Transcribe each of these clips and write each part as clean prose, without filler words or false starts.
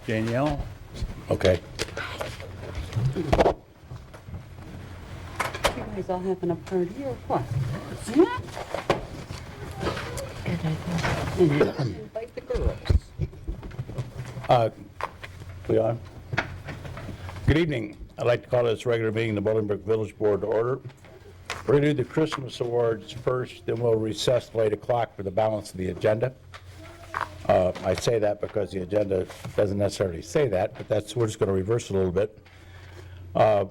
Danielle? Okay. You guys all having a party or what? Invite the girls. Leon? Good evening. I'd like to call this regular meeting of the Bolingbrook Village Board to order. We're going to do the Christmas awards first, then we'll recess till 8 o'clock for the balance of the agenda. I say that because the agenda doesn't necessarily say that, but we're just going to reverse it a little bit. I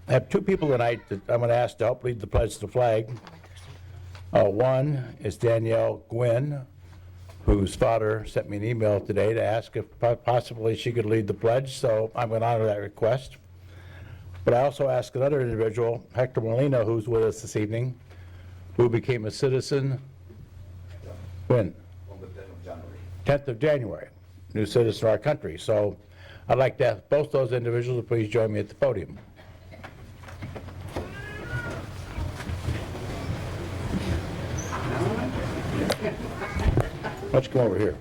have two people tonight that I'm going to ask to help lead the pledge to the flag. One is Danielle Gwynn, whose father sent me an email today to ask if possibly she could lead the pledge, so I'm going to honor that request. But I also asked another individual, Hector Molina, who's with us this evening, who became a citizen when? On the 10th of January. 10th of January, new citizen of our country. So I'd like to ask both those individuals to please join me at the podium. Why don't you come over here?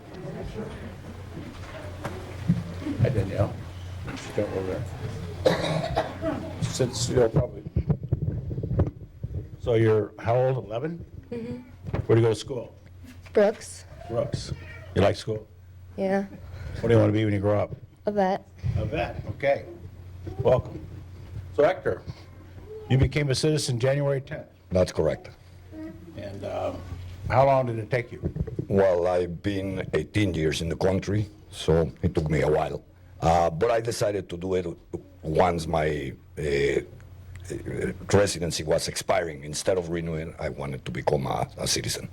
Hi, Danielle. Come over there. Sit still, probably. So you're how old, 11? Mm-hmm. Where do you go to school? Brooks. Brooks. You like school? Yeah. What do you want to be when you grow up? A vet. A vet, okay. Welcome. So Hector, you became a citizen January 10th. That's correct. And how long did it take you? Well, I've been 18 years in the country, so it took me a while. But I decided to do it once my residency was expiring. Instead of renewing, I wanted to become a citizen.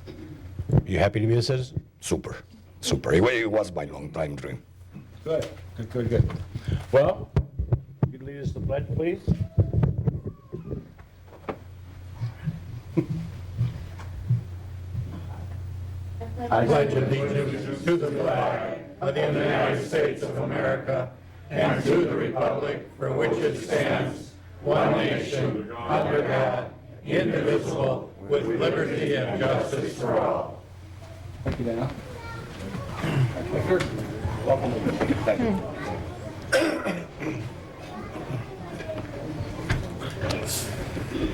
You happy to be a citizen? Super, super. It was my long time dream. Good, good, good, good. Well, you can lead us to the pledge, please. I pledge allegiance to the flag of the United States of America and to the republic for which it stands, one nation, under God, indivisible, with liberty and justice for all. Thank you, Dana. Hector, welcome. Thank you.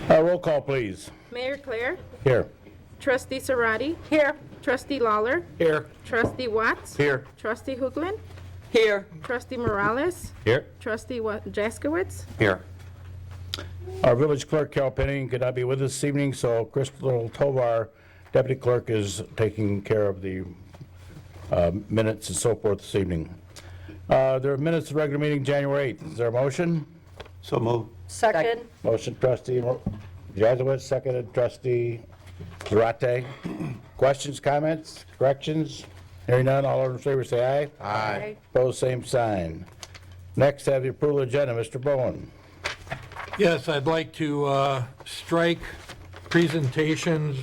Roll call, please. Mayor Claire, Here. Trustee Sarati. Here. Trustee Lawler. Here. Trustee Watts. Here. Trustee Hoagland. Here. Trustee Morales. Here. Trustee Jaskowitz. Here. Our village clerk, Carol Penning, could not be with us this evening, so Crystal Tovar, deputy clerk, is taking care of the minutes and so forth this evening. There are minutes of the regular meeting January 8th. Is there a motion? So move. Second. Motion trustee Jaskowitz, seconded trustee Zarate. Questions, comments, corrections? Hearing none, all those in favor say aye. Aye. Opposed, same sign. Next, have the approval agenda. Mr. Bowen. Yes, I'd like to strike presentations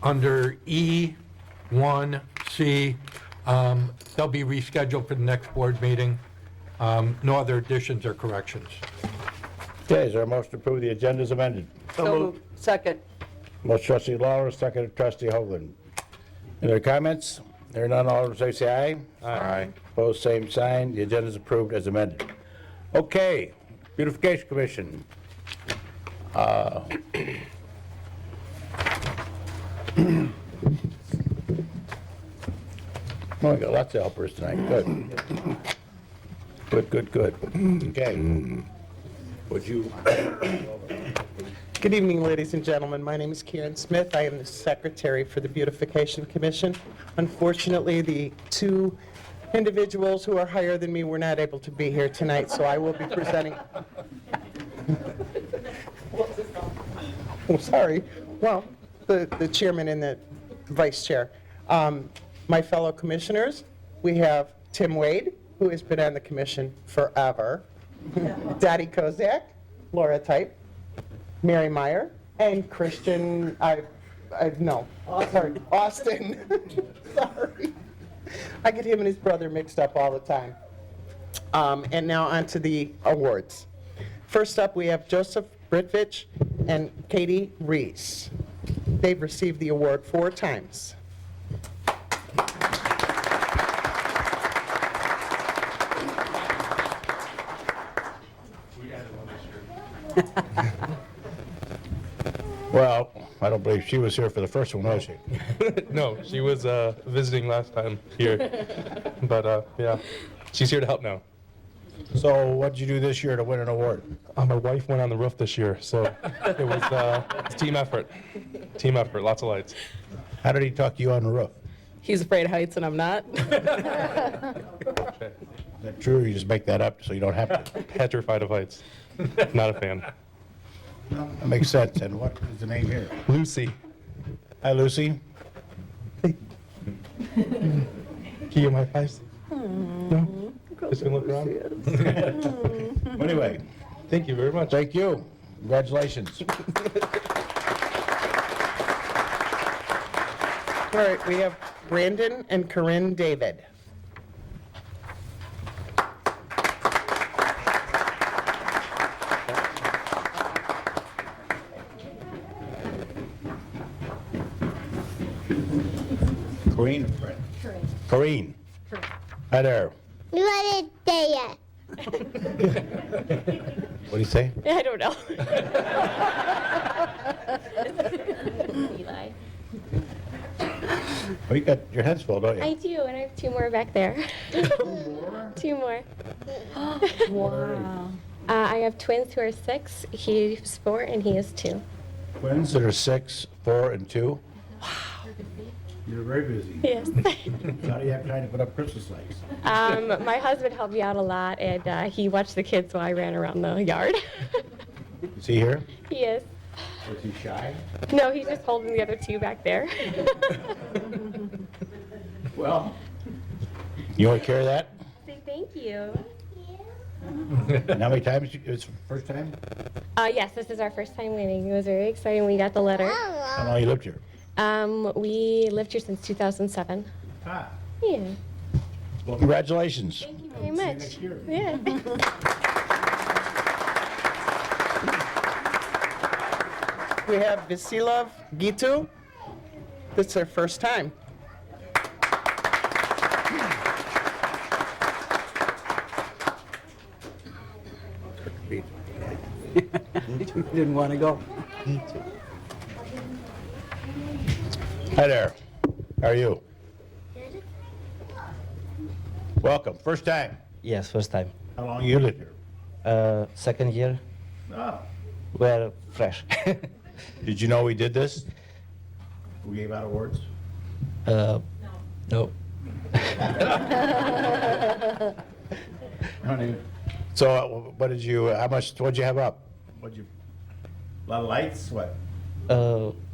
under E1C. They'll be rescheduled for the next board meeting. No other additions or corrections. Okay, is there a motion to approve the agenda as amended? So moved. Second. Motion trustee Lawler, seconded trustee Hoagland. Any other comments? Hearing none, all those in favor say aye. Aye. Opposed, same sign. The agenda is approved as amended. Okay, Beautification Commission. Oh, we got lots of helpers tonight. Good. Good, good, good. Okay. Would you? Good evening, ladies and gentlemen. My name is Karen Smith. I am the secretary for the Beautification Commission. Unfortunately, the two individuals who are higher than me were not able to be here tonight, so I will be presenting. Oh, sorry. Well, the chairman and the vice chair. My fellow commissioners, we have Tim Wade, who has been on the commission forever, Dottie Kozak, Laura Type, Mary Meyer, and Christian, Austin. Sorry. I get him and his brother mixed up all the time. And now on to the awards. First up, we have Joseph Britvich and Katie Reese. They've received the award 4 times. Well, I don't believe she was here for the first one, was she? No, she was visiting last time here. But yeah, she's here to help now. So what'd you do this year to win an award? My wife went on the roof this year, so it was it's team effort. Team effort, lots of lights. How did he talk to you on the roof? He's afraid of heights and I'm not. Is that true, or you just make that up so you don't have to? Petrified of heights. Not a fan. That makes sense. And what is the name here? Lucy. Hi, Lucy. Can you get my face? No? Just gonna look around? Anyway, Thank you very much. thank you. Congratulations. All right, we have Brandon and Corinne David. Corrine? Corrine. Hi there. We want to say it. What do you say? I don't know. Well, you got your hands full, don't you? I do, and I have 2 more back there. 2 more. Wow. I have twins who are 6. He's 4, and he is 2. Twins that are 6, 4, and 2? Wow. You're very busy. Yes. How do you have time to put up Christmas lights? My husband helped me out a lot, and he watched the kids while I ran around the yard. Is he here? He is. Was he shy? No, he's just holding the other 2 back there. Well. You want to carry that? Say thank you. And how many times? It's the first time? Yes, this is our first time winning. It was very exciting when we got the letter. How long you lived here? We lived here since 2007. Ah. Yeah. Well, congratulations. Thank you very much. next year. Yeah. We have Vasilov Gitu. This is their first time. Didn't want to go. Hi there. How are you? Welcome. First time. Yes, first time. How long you lived here? Second year, Oh. we're fresh. Did you know we did this? We gave out awards? No. So what did you, how much, what'd you have up? What'd you, a lot of lights, what?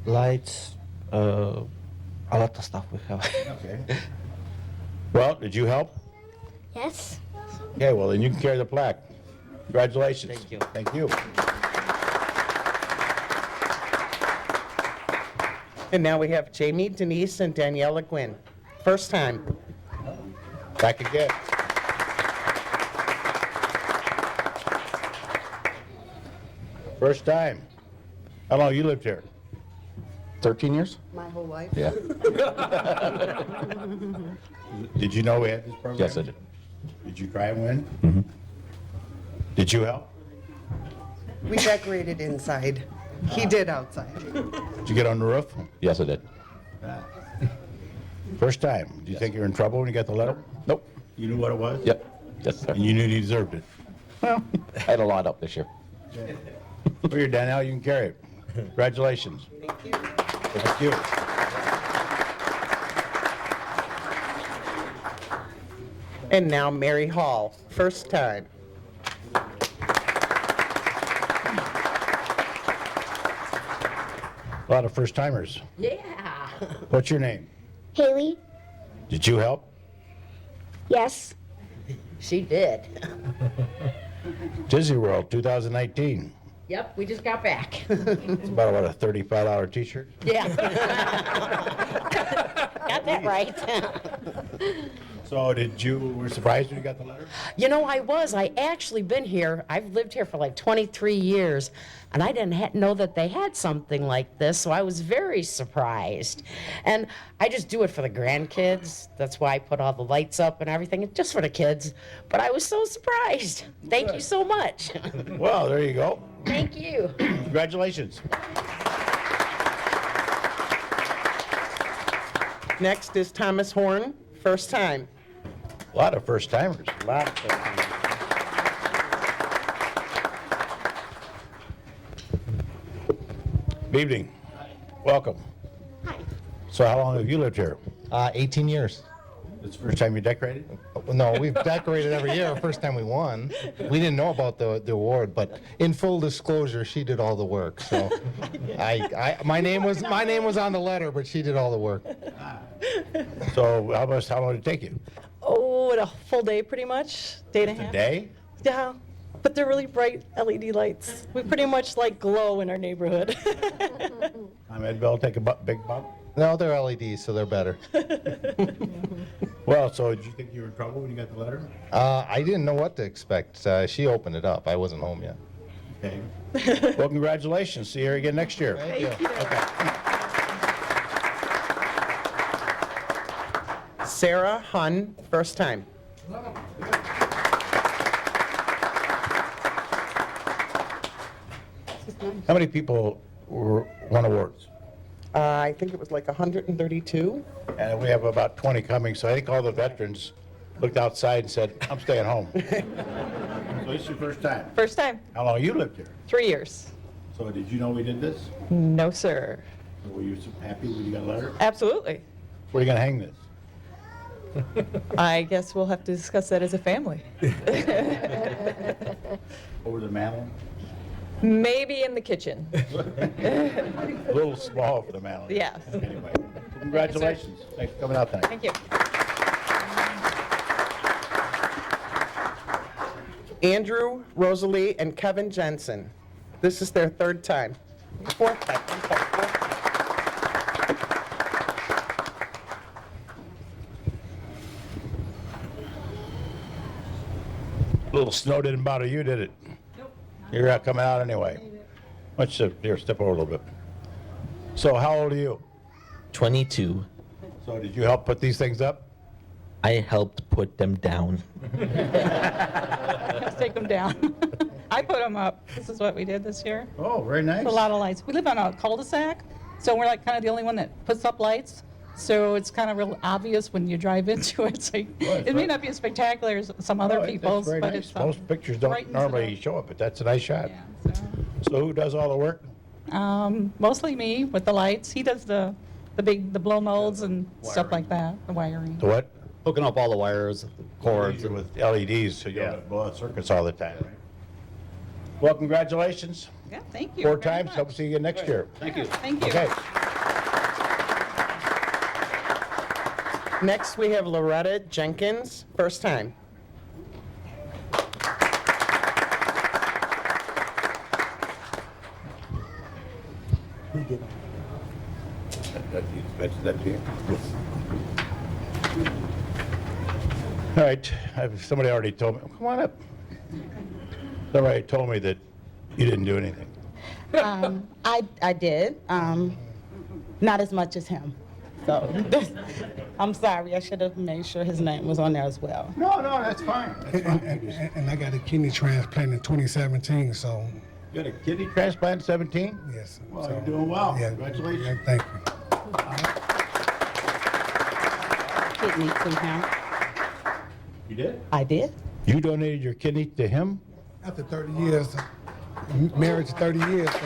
Lights, a lot of stuff we have. Okay. Well, did you help? Yes. Okay, well, then you can carry the plaque. Congratulations. Thank you. Thank you. And now we have Jamie, Denise, and Daniela Gwynn. First time. Back again. First time. How long you lived here? 13 years? My whole life? Yeah. Did you know we had this program? Yes, I did. Did you try and win? Mm-hmm. Did you help? We decorated inside. He did outside. Did you get on the roof? Yes, I did. First time. Do you think you were in trouble when you got the letter? Nope. You knew what it was? Yep. Yes, sir. And you knew you deserved it. I had a lot up this year. Well, you're Danielle, you can carry it. Congratulations. Thank you. Thank you. And now Mary Hall. First time. A lot of first timers. Yeah. What's your name? Haley? Did you help? Yes. She did. Disney World 2019. Yep, we just got back. It's about what, a $35 t-shirt? Yeah. Got that right. So were surprised when you got the letter? You know, I was. I actually been here. I've lived here for like 23 years, and I didn't know that they had something like this, so I was very surprised. And I just do it for the grandkids. That's why I put all the lights up and everything. It's just for the kids. But I was so surprised. Thank you so much. Well, there you go. Thank you. Congratulations. Next is Thomas Horn, first time. A lot of first timers. Good evening. Welcome. Hi. So how long have you lived here? 18 years. This is the first time you decorated? No, we've decorated every year. First time we won. We didn't know about the award, but in full disclosure, she did all the work. So, my name was on the letter, but she did all the work. So how long did it take you? Oh, a full day pretty much. Day and a half. A day? Yeah. But they're really bright LED lights. We pretty much like glow in our neighborhood. I'm Ed Bell, take a big bump. No, they're LEDs, so they're better. Well, so did you think you were in trouble when you got the letter? I didn't know what to expect. She opened it up. I wasn't home yet. Okay. Well, congratulations. See you again next year. Thank you. Okay. Sarah Hun, first time. How many people won awards? I think it was like 132. And we have about 20 coming, so I think all the veterans looked outside and said, I'm staying home. So this is your first time? First time. How long you lived here? 3 years. So did you know we did this? No, sir. Were you so happy when you got a letter? Absolutely. Where are you going to hang this? I guess we'll have to discuss that as a family. Over the mantle? Maybe in the kitchen. A little small for the mantle. Yes. Anyway, congratulations. Thanks for coming out tonight. Thank you. Andrew, Rosalie, and Kevin Jensen. This is their third time. Fourth time. I'm sorry, fourth time. A little snow didn't bother you, did it? Nope. You're out coming out anyway. Let's here, step over a little bit. So how old are you? 22. So did you help put these things up? I helped put them down. Let's take them down. I put them up. This is what we did this year. Oh, very nice. It's a lot of lights. We live on a cul-de-sac, so we're like kind of the only one that puts up lights. So it's kind of real obvious when you drive into it. So it may not be as spectacular as some other people's, very but nice. it's Most pictures don't brightens it normally up. show it, but that's a nice shot. Yeah, So who does all the work? mostly me with the lights. He does the blow molds and stuff like that, the wiring. The what? Hooking up all the wires, cords. These are with LEDs, so you don't have to blow out circuits all the time. Well, congratulations. Yeah, thank you. 4 very times. much. Hope to see you again next year. Thank you. Thank you. Okay. Next, we have Loretta Jenkins, first time. That's here. All right, somebody already told me, come on up. Somebody told me that you didn't do anything. I did, not as much as him. So I'm sorry, I should have made sure his name was on there as well. No, that's fine. And I got a kidney transplant in 2017, so You got a kidney transplant in 17? yes. Well, so, you're doing well. Yeah, Congratulations. yeah, thank you. Kidney to him. You did? I did. You donated your kidney to him? After 30 years, marriage 30 years. So.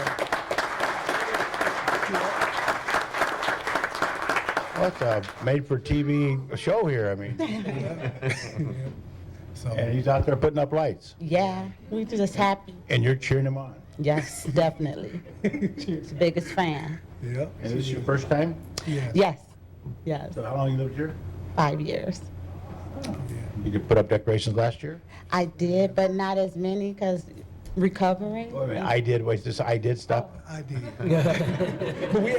Well, it's a made-for-TV show here, I mean. So, And he's out there putting up lights, Yeah, we just happy. and you're cheering him on. Yes, definitely. He's the biggest fan. yeah. And this is your first time? Yeah. Yes, yes, So how long you lived here? 5 years. You did put up decorations last year? I did, but not as many because recovering. Wait a minute, I did, wait, this I did stuff? I did. But we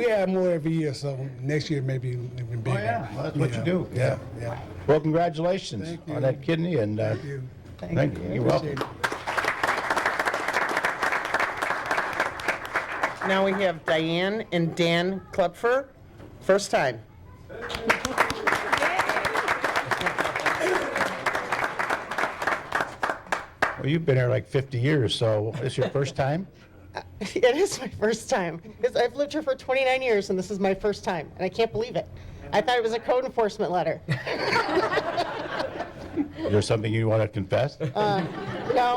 have more every year, so next year maybe even bigger. Oh, yeah, well, that's what you do. Yeah, yeah. Well, congratulations Thank you. on that kidney, and Thank you. thank you. You're welcome. Appreciate it. Now we have Diane and Dan Klepfer, first time. Well, you've been here like 50 years, so it's your first time? It is my first time. I've lived here for 29 years, and this is my first time, and I can't believe it. I thought it was a code enforcement letter. Is there something you want to confess? No,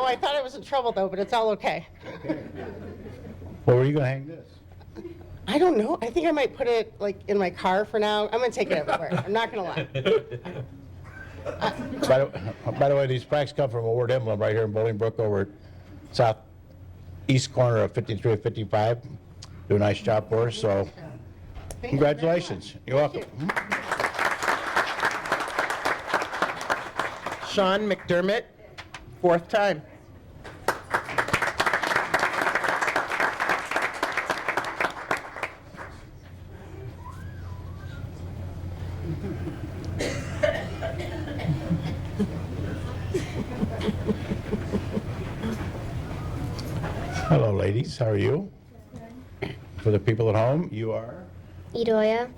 I thought I was in trouble, though, but it's all okay. Where were you going to hang this? I don't know. I think I might put it, like, in my car for now. I'm going to take it everywhere. I'm not going to lie. By the way, these plaques come from a word emblem right here in Bolingbrook over at southeast corner of 53 and 55. Do a nice job for us, so congratulations. You're welcome. Sean McDermott, fourth time. Hello, ladies. How are you? For the people at home, you are? Idoia,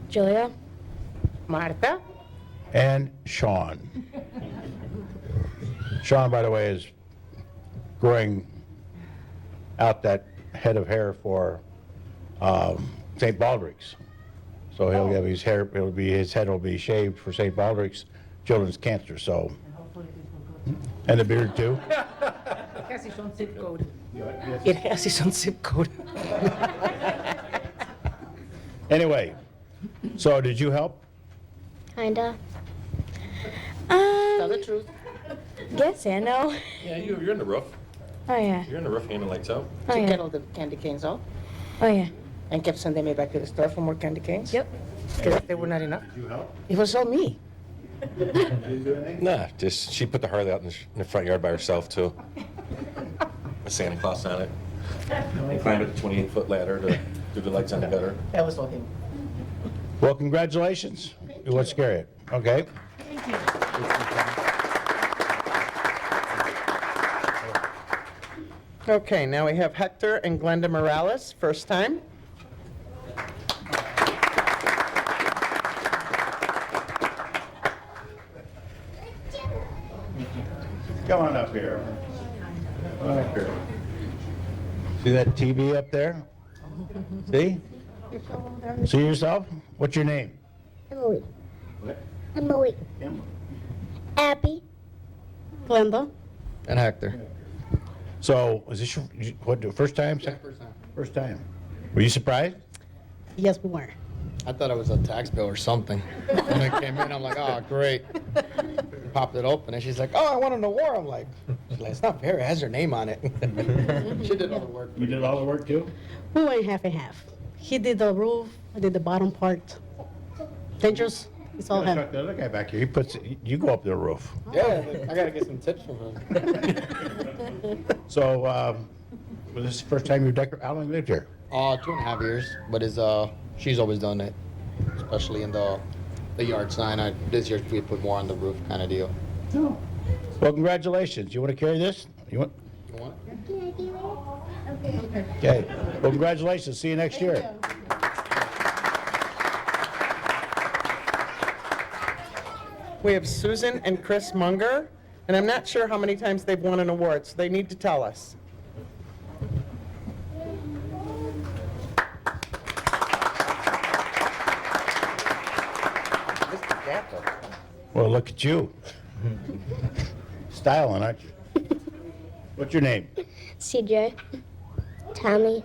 Julia, Marta? And Sean. Sean, by the way, is growing out that head of hair for St. Baldrick's. So he'll have his hair, his head will be shaved for St. Baldrick's Children's Cancer, so. And the beard too? It has its own zip code. It has its own zip code. Anyway, so did you help? kinda. Tell the truth. Guess yeah, no. Yeah, you're in the roof. Oh yeah. You're in the roof handing lights out. Oh To yeah. get all the candy canes out Oh yeah. and kept sending me back to the store for more candy canes. Yep. Because they were not enough. Did you help? It was all me. Nah, just she put the Harley out in the front yard by herself too. With Santa Claus on it. Climbed up the 28-foot ladder to do the lights on the gutter. That was all him. Well, congratulations. It was scary. Okay. Okay, now we have Hector and Glenda Morales, first time. Come on up here. Come on up here. See that TV up there? See? See yourself? What's your name? Emily. What? Emily. Abby. Glenda? And Hector. So, is this your, what, first time? First time. First time. Were you surprised? Yes, we were. I thought it was a tax bill or something. When it came in, I'm like, oh, great. Popped it open, and she's like, oh, I want an award. I'm like, it's not fair. It has her name on it. She did all the work. You did all the work too? We went half and half. He did the roof, I did the bottom part. Dangerous, it's all him. The other guy back here, he puts, you go up to the roof. Yeah, I got to get some tips from him. So, was this the first time you decorated? How long you lived here? 2.5 years, but she's always done it, especially in the yard sign. This year we put more on the roof kind of deal. No. Well, congratulations. You want to carry this? You want? You want? Okay. Well, congratulations. See you next year. We have Susan and Chris Munger, and I'm not sure how many times they've won an award, so they need to tell us. Mr. Gapper. Well, look at you. Styling, aren't you? What's your name? CJ. Tommy.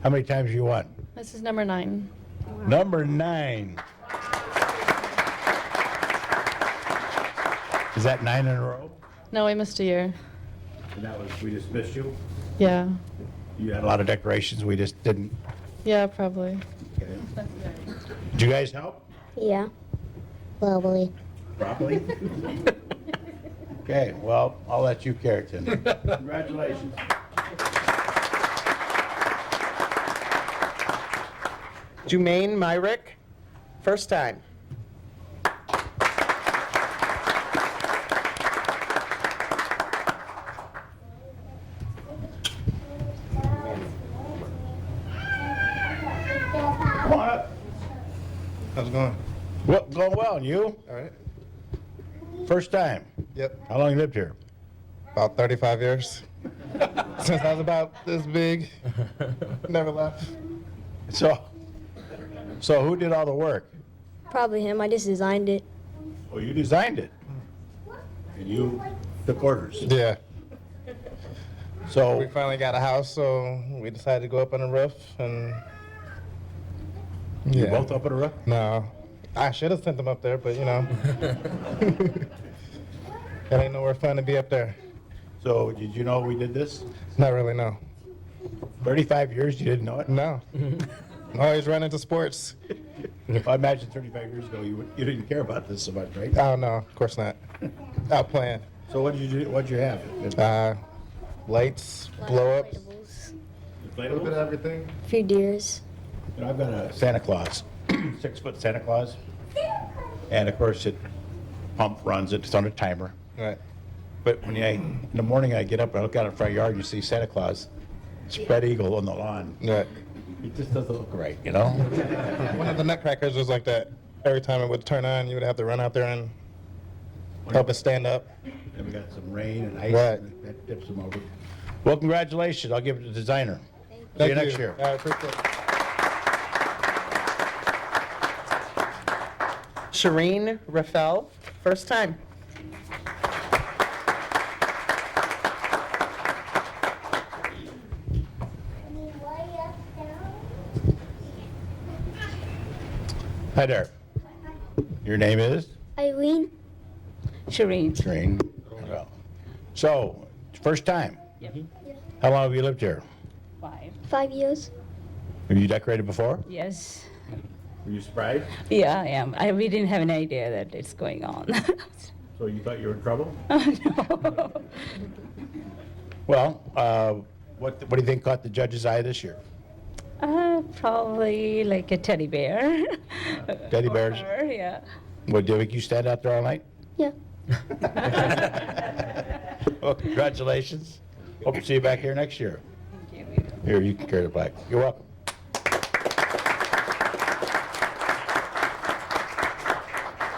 How many times you won? This is number 9. Number 9. Is that 9 in a row? No, I missed a year. And that was, we just missed you? Yeah. You had a lot of decorations, we just didn't. Yeah, probably. Did you guys help? Yeah. Probably. Probably. Okay, well, I'll let you carry it, Tim. Congratulations. Jermaine Myrick, first time. Come on up. How's it going? Well, going well, and you? All right. First time. Yep. How long you lived here? About 35 years. Since I was about this big. Never left. So who did all the work? Probably him. I just designed it. Well, you designed it. And you took orders. Yeah. So We finally got a house, so we decided to go up on the roof and. you both up on the roof? No. I should have sent them up there, but you know. It ain't nowhere fun to be up there. So did you know we did this? Not really, no. 35 years, you didn't know it? No. Always run into sports. I imagine 35 years ago you didn't care about this so much, right? Oh, no, of course not. Out playing. So what did you do? What'd you have? Lights, blow-ups. Inflatables? A little bit of everything. A few deers. You know, I've got a Santa Claus, 6-foot Santa Claus. And of course it pump runs it, it's on a timer. Right. But when in the morning I get up, I look out in the front yard, you see Santa Claus, spread eagle on the lawn. Right. It just doesn't look right, you know? One of the nutcrackers was like that. Every time it would turn on, you would have to run out there and help it stand up. And we got some rain and ice, Right. and that tips them over. Well, congratulations, I'll give it to the designer. See Thank you next year. I appreciate it. Shireen Rafael, first time. Hi there. Your name is? Irene. Shireen. Shireen. Well, so, first time? Yep. How long have you lived here? 5 years. Have you decorated before? Yes. Were you surprised? Yeah, I am. We didn't have an idea that it's going on. So you thought you were in trouble? No. Well, what do you think caught the judge's eye this year? Probably like a teddy bear. Teddy bears? Or, yeah. What, did they make you stand out there all night? Yeah. Well, congratulations. Hope to see you back here next year. Thank you. Here, you can carry the plaque. You're welcome.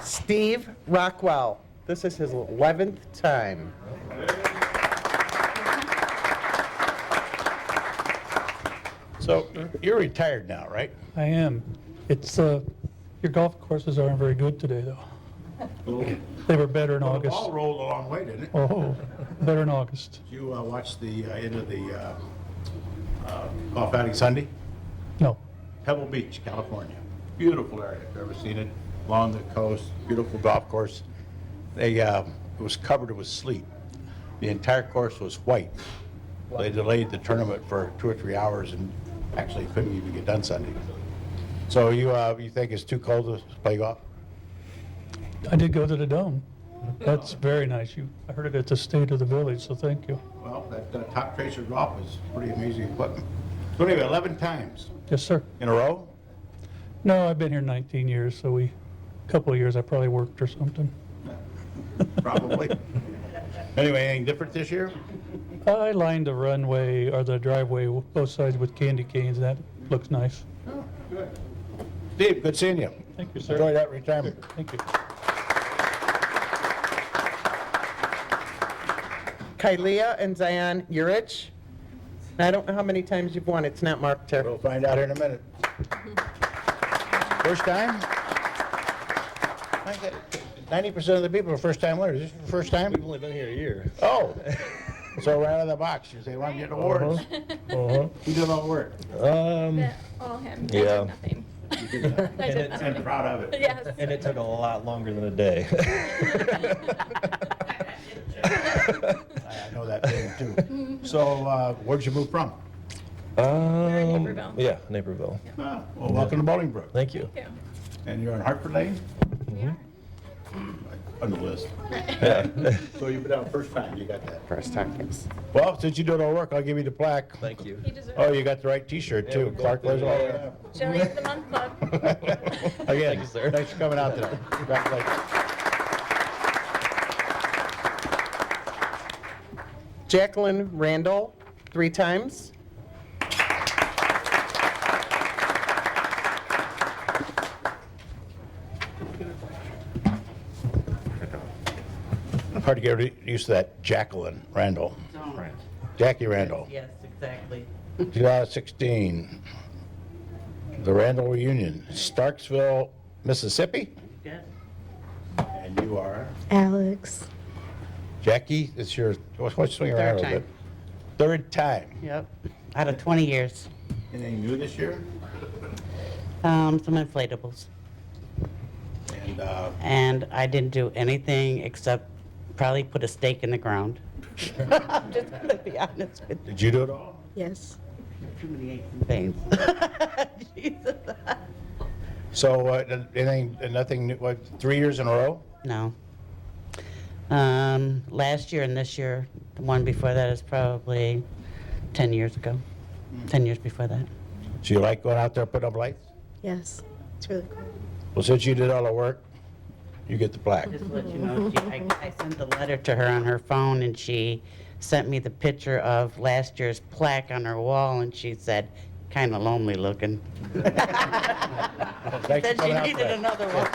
Steve Rockwell, this is his 11th time. So, you're retired now, right? I am. It's, your golf courses aren't very good today, though. They were better in Well, the August. ball rolled a long way, didn't it? Oh, better in August. Did you watch the end of the golf outing Sunday? No. Pebble Beach, California. Beautiful area. If you've ever seen it, along the coast, beautiful golf course. It was covered with sleet. The entire course was white. They delayed the tournament for 2 or 3 hours and actually couldn't even get done Sunday. So you think it's too cold to play golf? I did go to the Dome. That's very nice. I heard it at the State of the Village, so thank you. Well, that Top Tracer golf is pretty amazing equipment. So anyway, 11 times Yes, sir. in a row? No, I've been here 19 years, so a couple of years I probably worked or something. Probably. Anyway, anything different this year? I lined the runway or the driveway both sides with candy canes. That looks nice. Oh, good. Steve, good seeing you. Thank you, sir. Enjoy that retirement. Thank you. Kylea and Zion Urich. I don't know how many times you've won. It's not marked here. We'll find out here in a minute. First time? 90% of the people are first-time winners. Is this your first time? We've only been here a year. Oh, so right out of the box, you say, well, I'm getting awards. Who did all the work? All him. I Yeah. did nothing. You did that. I did And proud of it. Yes. And it took a lot longer than a day. I know that feeling too. So where'd you move from? Naperville. Yeah, Naperville. Well, welcome to Bolingbrook. Thank you. Yeah. And you're on Hartford Lane? on the list. So you've been out first time, you got that. First time, yes. Well, since you did all the work, I'll give you the plaque. Thank you. Oh, you got the right T-shirt too. Clark wears all that. Joey of the Month Club. Again, Thank you, sir. thanks for coming out tonight. Congratulations. Jacqueline Randall, 3 times. Hard to get used to that. Jacqueline Randall. Jackie Randall. Yes, exactly. 2016. The Randall reunion, Starksville, Mississippi. Yes. And you are? Alex. Jackie, it's your, what's swing around a little bit? Third time. Yep, out of 20 years. Anything new this year? Some inflatables. And And I didn't do anything except probably put a stake in the ground. I'm just gonna be honest with you. did you do it all? Yes. Too many aches and pains. Jesus. So anything, nothing new, 3 years in a row? No. Last year and this year, the one before that is probably 10 years ago. 10 years before that. So you like going out there putting up lights? Yes. It's really cool. Well, since you did all the work, you get the plaque. Just to let you know, I sent a letter to her on her phone, and she sent me the picture of last year's plaque on her wall, and she said, kind of lonely looking. Thanks for Said she coming out needed tonight. another one.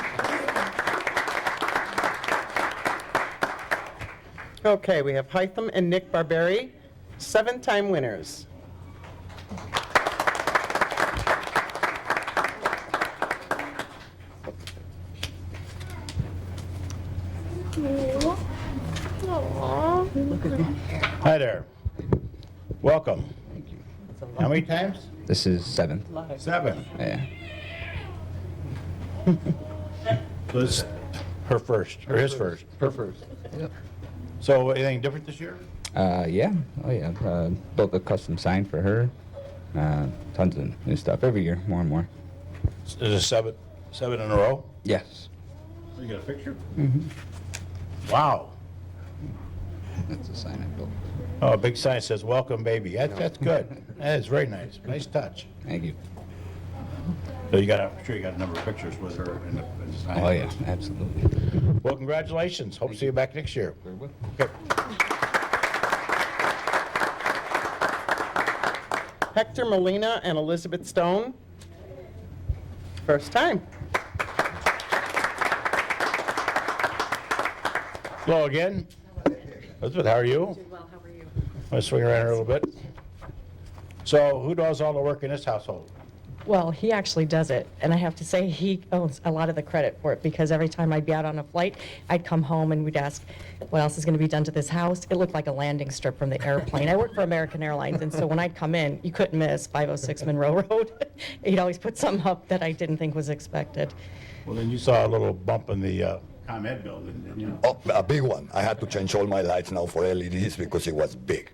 Okay, we have Hytham and Nick Barberi, 7-time winners. Hi there. Welcome. How many times? This is 7th. 7. Yeah. So this is her first, or his first? Her first. So anything different this year? Yeah. Oh, yeah. Built a custom sign for her. Tons of new stuff every year, more and more. Is it seven in a row? Yes. You got a picture? Mm-hmm. Wow. That's a sign I built. Oh, a big sign says, "Welcome, baby." That's good. That is very nice. Nice touch. Thank you. So you got, I'm sure you got a number of pictures with her in the sign. Oh, yeah, absolutely. Well, congratulations. Hope to see you back next year. Okay. Hector Molina and Elizabeth Stone, first time. Hello again. Elizabeth, how are you? Doing well, how are you? Want to swing around here a little bit? So who does all the work in this household? Well, he actually does it, and I have to say he owns a lot of the credit for it, because every time I'd be out on a flight, I'd come home and we'd ask, what else is going to be done to this house? It looked like a landing strip from the airplane. I work for American Airlines, and so when I'd come in, you couldn't miss 506 Monroe Road. He'd always put something up that I didn't think was expected. Well, then you saw a little bump in the ComEd building, didn't you? Oh, a big one. I had to change all my lights now for LEDs because it was big.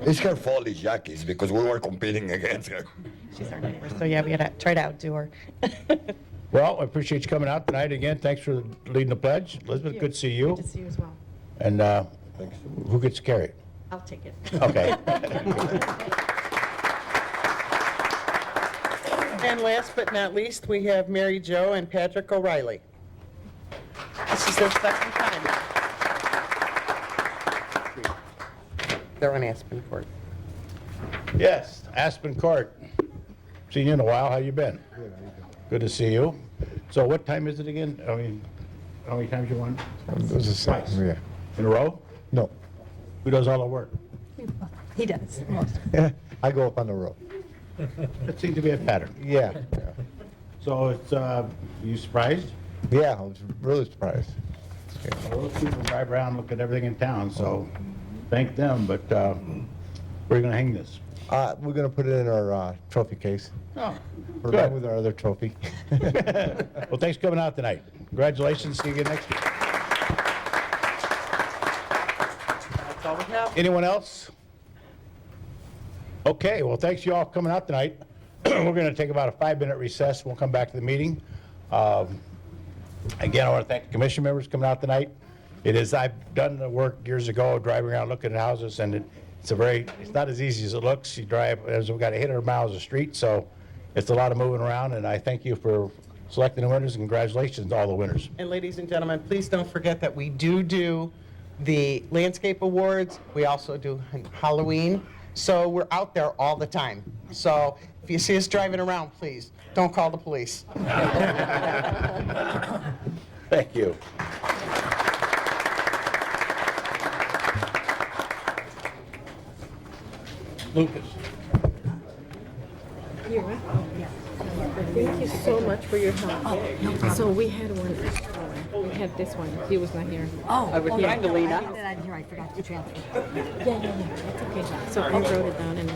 It's her fault, it's Jackie's, because we were competing against her. She's our neighbor, so yeah, we had to try to outdo her. Well, I appreciate you coming out tonight again. Thanks for leading the pledge. Elizabeth, good to see you. Good to see you as well. And who gets to carry it? I'll take it. Okay. And last but not least, we have Mary Jo and Patrick O'Reilly. This is their second time. They're on Aspen Court. Yes, Aspen Court. Seen you in a while. How you been? Good to see you. So what time is it again? I mean, how many times you won? It was the same, Twice. yeah. In a row? No. Who does all the work? He does. I go up on the road. That seems to be a pattern. Yeah. So it's, you surprised? Yeah, I was really surprised. Well, those people drive around, look at everything in town, so thank them, but where are you gonna hang this? We're gonna put it in our trophy case. Oh, We're good. done with our other trophy. Well, thanks for coming out tonight. Congratulations, see you again next year. That's all we have. Anyone else? Okay, well, thanks you all for coming out tonight. We're gonna take about a 5-minute recess, we'll come back to the meeting. Again, I want to thank the commission members coming out tonight. I've done the work years ago, driving around looking at houses, and it's not as easy as it looks. You drive, as we've got 800 miles of street, so it's a lot of moving around, and I thank you for selecting the winners, and congratulations to all the winners. And ladies and gentlemen, please don't forget that we do the landscape awards. We also do Halloween. So we're out there all the time. So if you see us driving around, please don't call the police. Thank you. Lucas. You're welcome. Thank you so much for your help. So we had one extra one. We had this one. He was not here. I was trying to lean out. I'm here. I forgot to transfer. Yeah. That's okay. So I wrote it down and.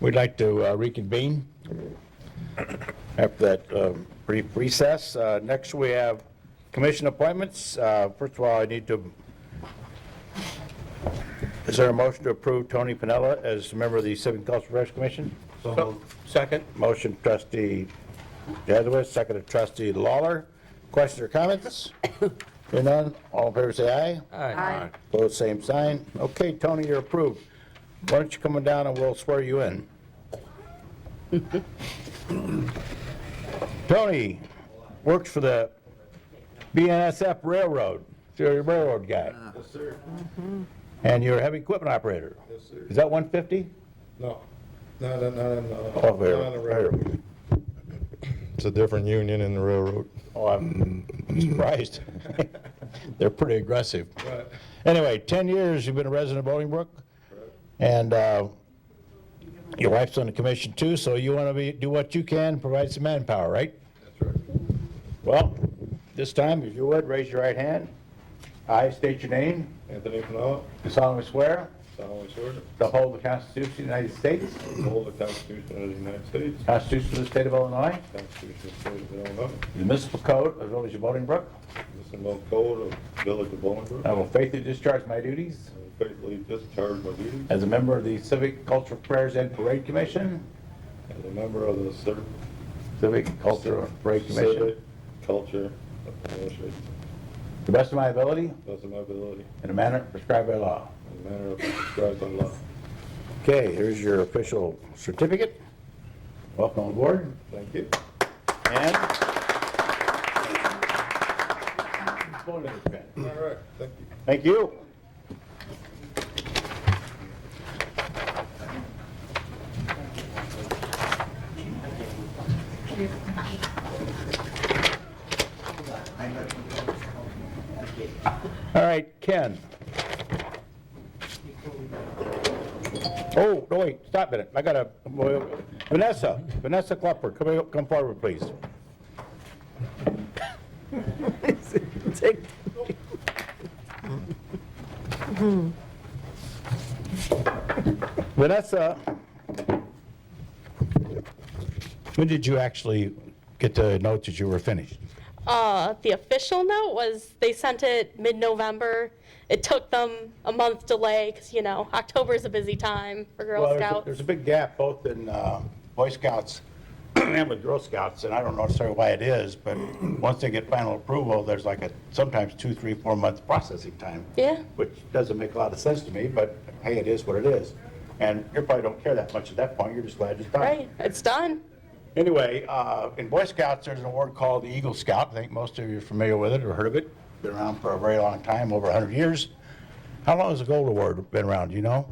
We'd like to reconvene after that brief recess. Next, we have commission appointments. First of all, I need to, is there a motion to approve Tony Pinella as a member of the Civic and Cultural Affairs Commission? Second. Motion trustee Jazowitz, second trustee Lawler. Questions or comments? Hearing none, all in favor say aye. Aye. Opposed, same sign. Okay, Tony, you're approved. Why don't you come on down and we'll swear you in. Tony works for the BNSF Railroad. So you're a railroad guy. Yes, sir. And you're a heavy equipment operator. Yes, sir. Is that 150? No, not in Oh, the railroad. It's a different union in the railroad. Oh, I'm surprised. They're pretty aggressive. Right. Anyway, 10 years you've been a resident of Bolingbrook, and your wife's on the commission too, so you want to do what you can, provide some manpower, right? That's right. Well, this time, if you would, raise your right hand. I state your name. Anthony Pinella, Do solemnly swear solemnly swear to uphold the Constitution of the United States, to uphold the Constitution of the United States, Constitution of the State of Illinois, Constitution of the State of Illinois, the municipal code of the Village of Bolingbrook. the Civil Code of Village of Bolingbrook. I will faithfully discharge my duties I will faithfully discharge my duties as a member of the Civic, Cultural Affairs, and Parade Commission. as a member of the Civic, Cultural, and Parade Commission. Civic Culture Administration, To the best of my ability, best of my ability, in a manner prescribed by law. in the manner prescribed by law. Okay, here's your official certificate. Welcome on board. Thank you. And All right, thank you. thank you. All right, Ken. Oh, no, wait, stop a minute. I got a, Vanessa Klepper, come forward, please. Vanessa, when did you actually get the note that you were finished? The official note was they sent it mid-November. It took them a month delay because, you know, October is a busy time for Girl Scouts. There's a big gap both in Boy Scouts and with Girl Scouts, and I don't know necessarily why it is, but once they get final approval, there's like a sometimes 2, 3, 4 month processing time. Yeah. Which doesn't make a lot of sense to me, but hey, it is what it is. And you probably don't care that much at that point, you're just glad it's done. Right, it's done. Anyway, in Boy Scouts, there's an award called the Eagle Scout. I think most of you are familiar with it or heard of it. Been around for a very long time, over 100 years. How long has the Gold Award been around, do you know?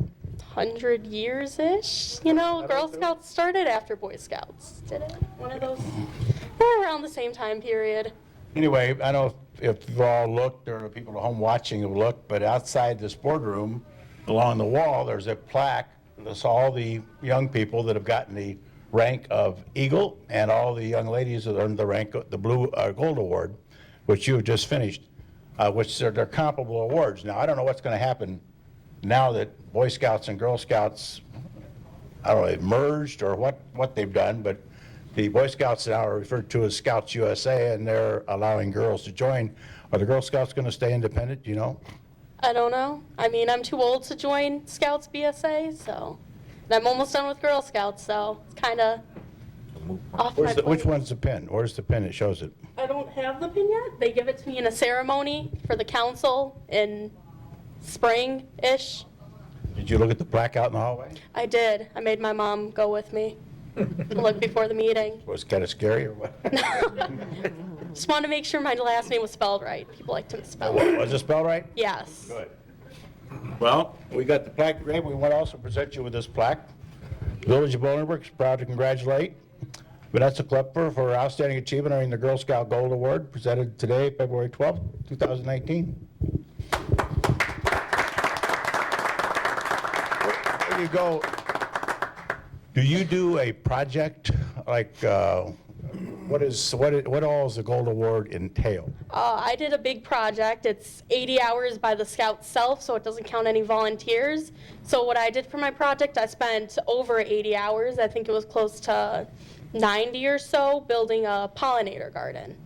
100 years-ish. You know, Girl Scouts started after Boy Scouts, did it? One of those. They're around the same time period. Anyway, I don't know if you've all looked or the people at home watching have looked, but outside this boardroom, along the wall, there's a plaque. That's all the young people that have gotten the rank of Eagle and all the young ladies that earned the rank of the Blue Gold Award, which you have just finished, which they're comparable awards. Now, I don't know what's going to happen now that Boy Scouts and Girl Scouts, I don't know, they've merged or what they've done, but the Boy Scouts now are referred to as Scouts USA, and they're allowing girls to join. Are the Girl Scouts going to stay independent, do you know? I don't know. I mean, I'm too old to join Scouts BSA, so. And I'm almost done with Girl Scouts, so it's kind of off my plate. Which one's the pin? Where's the pin that shows it? I don't have the pin yet. They give it to me in a ceremony for the council in spring-ish. Did you look at the plaque out in the hallway? I did. I made my mom go with me to look before the meeting. Was it kind of scary or what? Just wanted to make sure my last name was spelled right. People like to misspell it. Was it spelled right? Yes. Good. Well, we got the plaque today. We want to also present you with this plaque. Village of Bolingbrook is proud to congratulate Vanessa Klepper for her outstanding achievement earning the Girl Scout Gold Award, presented today, February 12th, 2019. There you go. Do you do a project like What all does the Gold Award entail? I did a big project. It's 80 hours by the Scouts self, so it doesn't count any volunteers. So what I did for my project, I spent over 80 hours. I think it was close to 90 or so, building a pollinator garden.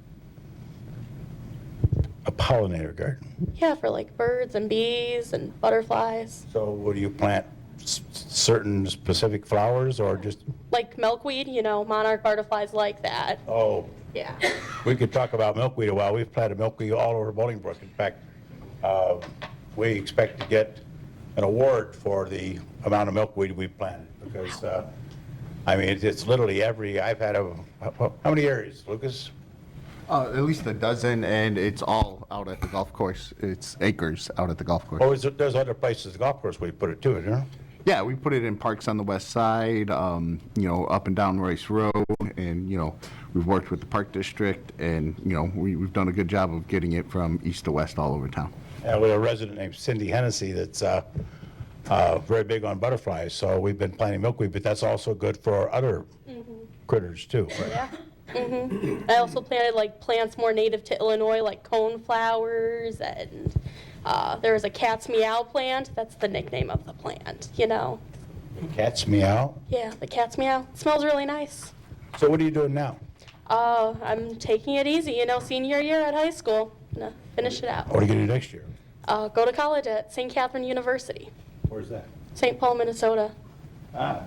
A pollinator garden. Yeah, for like birds and bees and butterflies. So what do you plant? Certain specific flowers or just? Like milkweed, you know, monarch butterflies like that. Oh. Yeah. We could talk about milkweed a while. We've planted milkweed all over Bolingbrook. In fact, we expect to get an award for the amount of milkweed we've planted because, I mean, it's literally I've had how many areas, Lucas? At least a dozen, and it's all out at the golf course. It's acres out at the golf course. Oh, there's other places, the golf course, where you put it too, isn't there? Yeah, we put it in parks on the west side, up and down Royce Road, and, we've worked with the park district, and, we've done a good job of getting it from east to west all over town. And we have a resident named Cindy Hennessy that's very big on butterflies, so we've been planting milkweed, but that's also good for other critters too, right? Yeah. I also planted like plants more native to Illinois, like coneflowers, and there was a cat's meow plant. That's the nickname of the plant, you know. Cat's meow? Yeah, the cat's meow. It smells really nice. So what are you doing now? I'm taking it easy, you know, senior year at high school. Gonna finish it out. What are you going to do next year? Go to college at St. Catherine University. Where's that? St. Paul, Minnesota.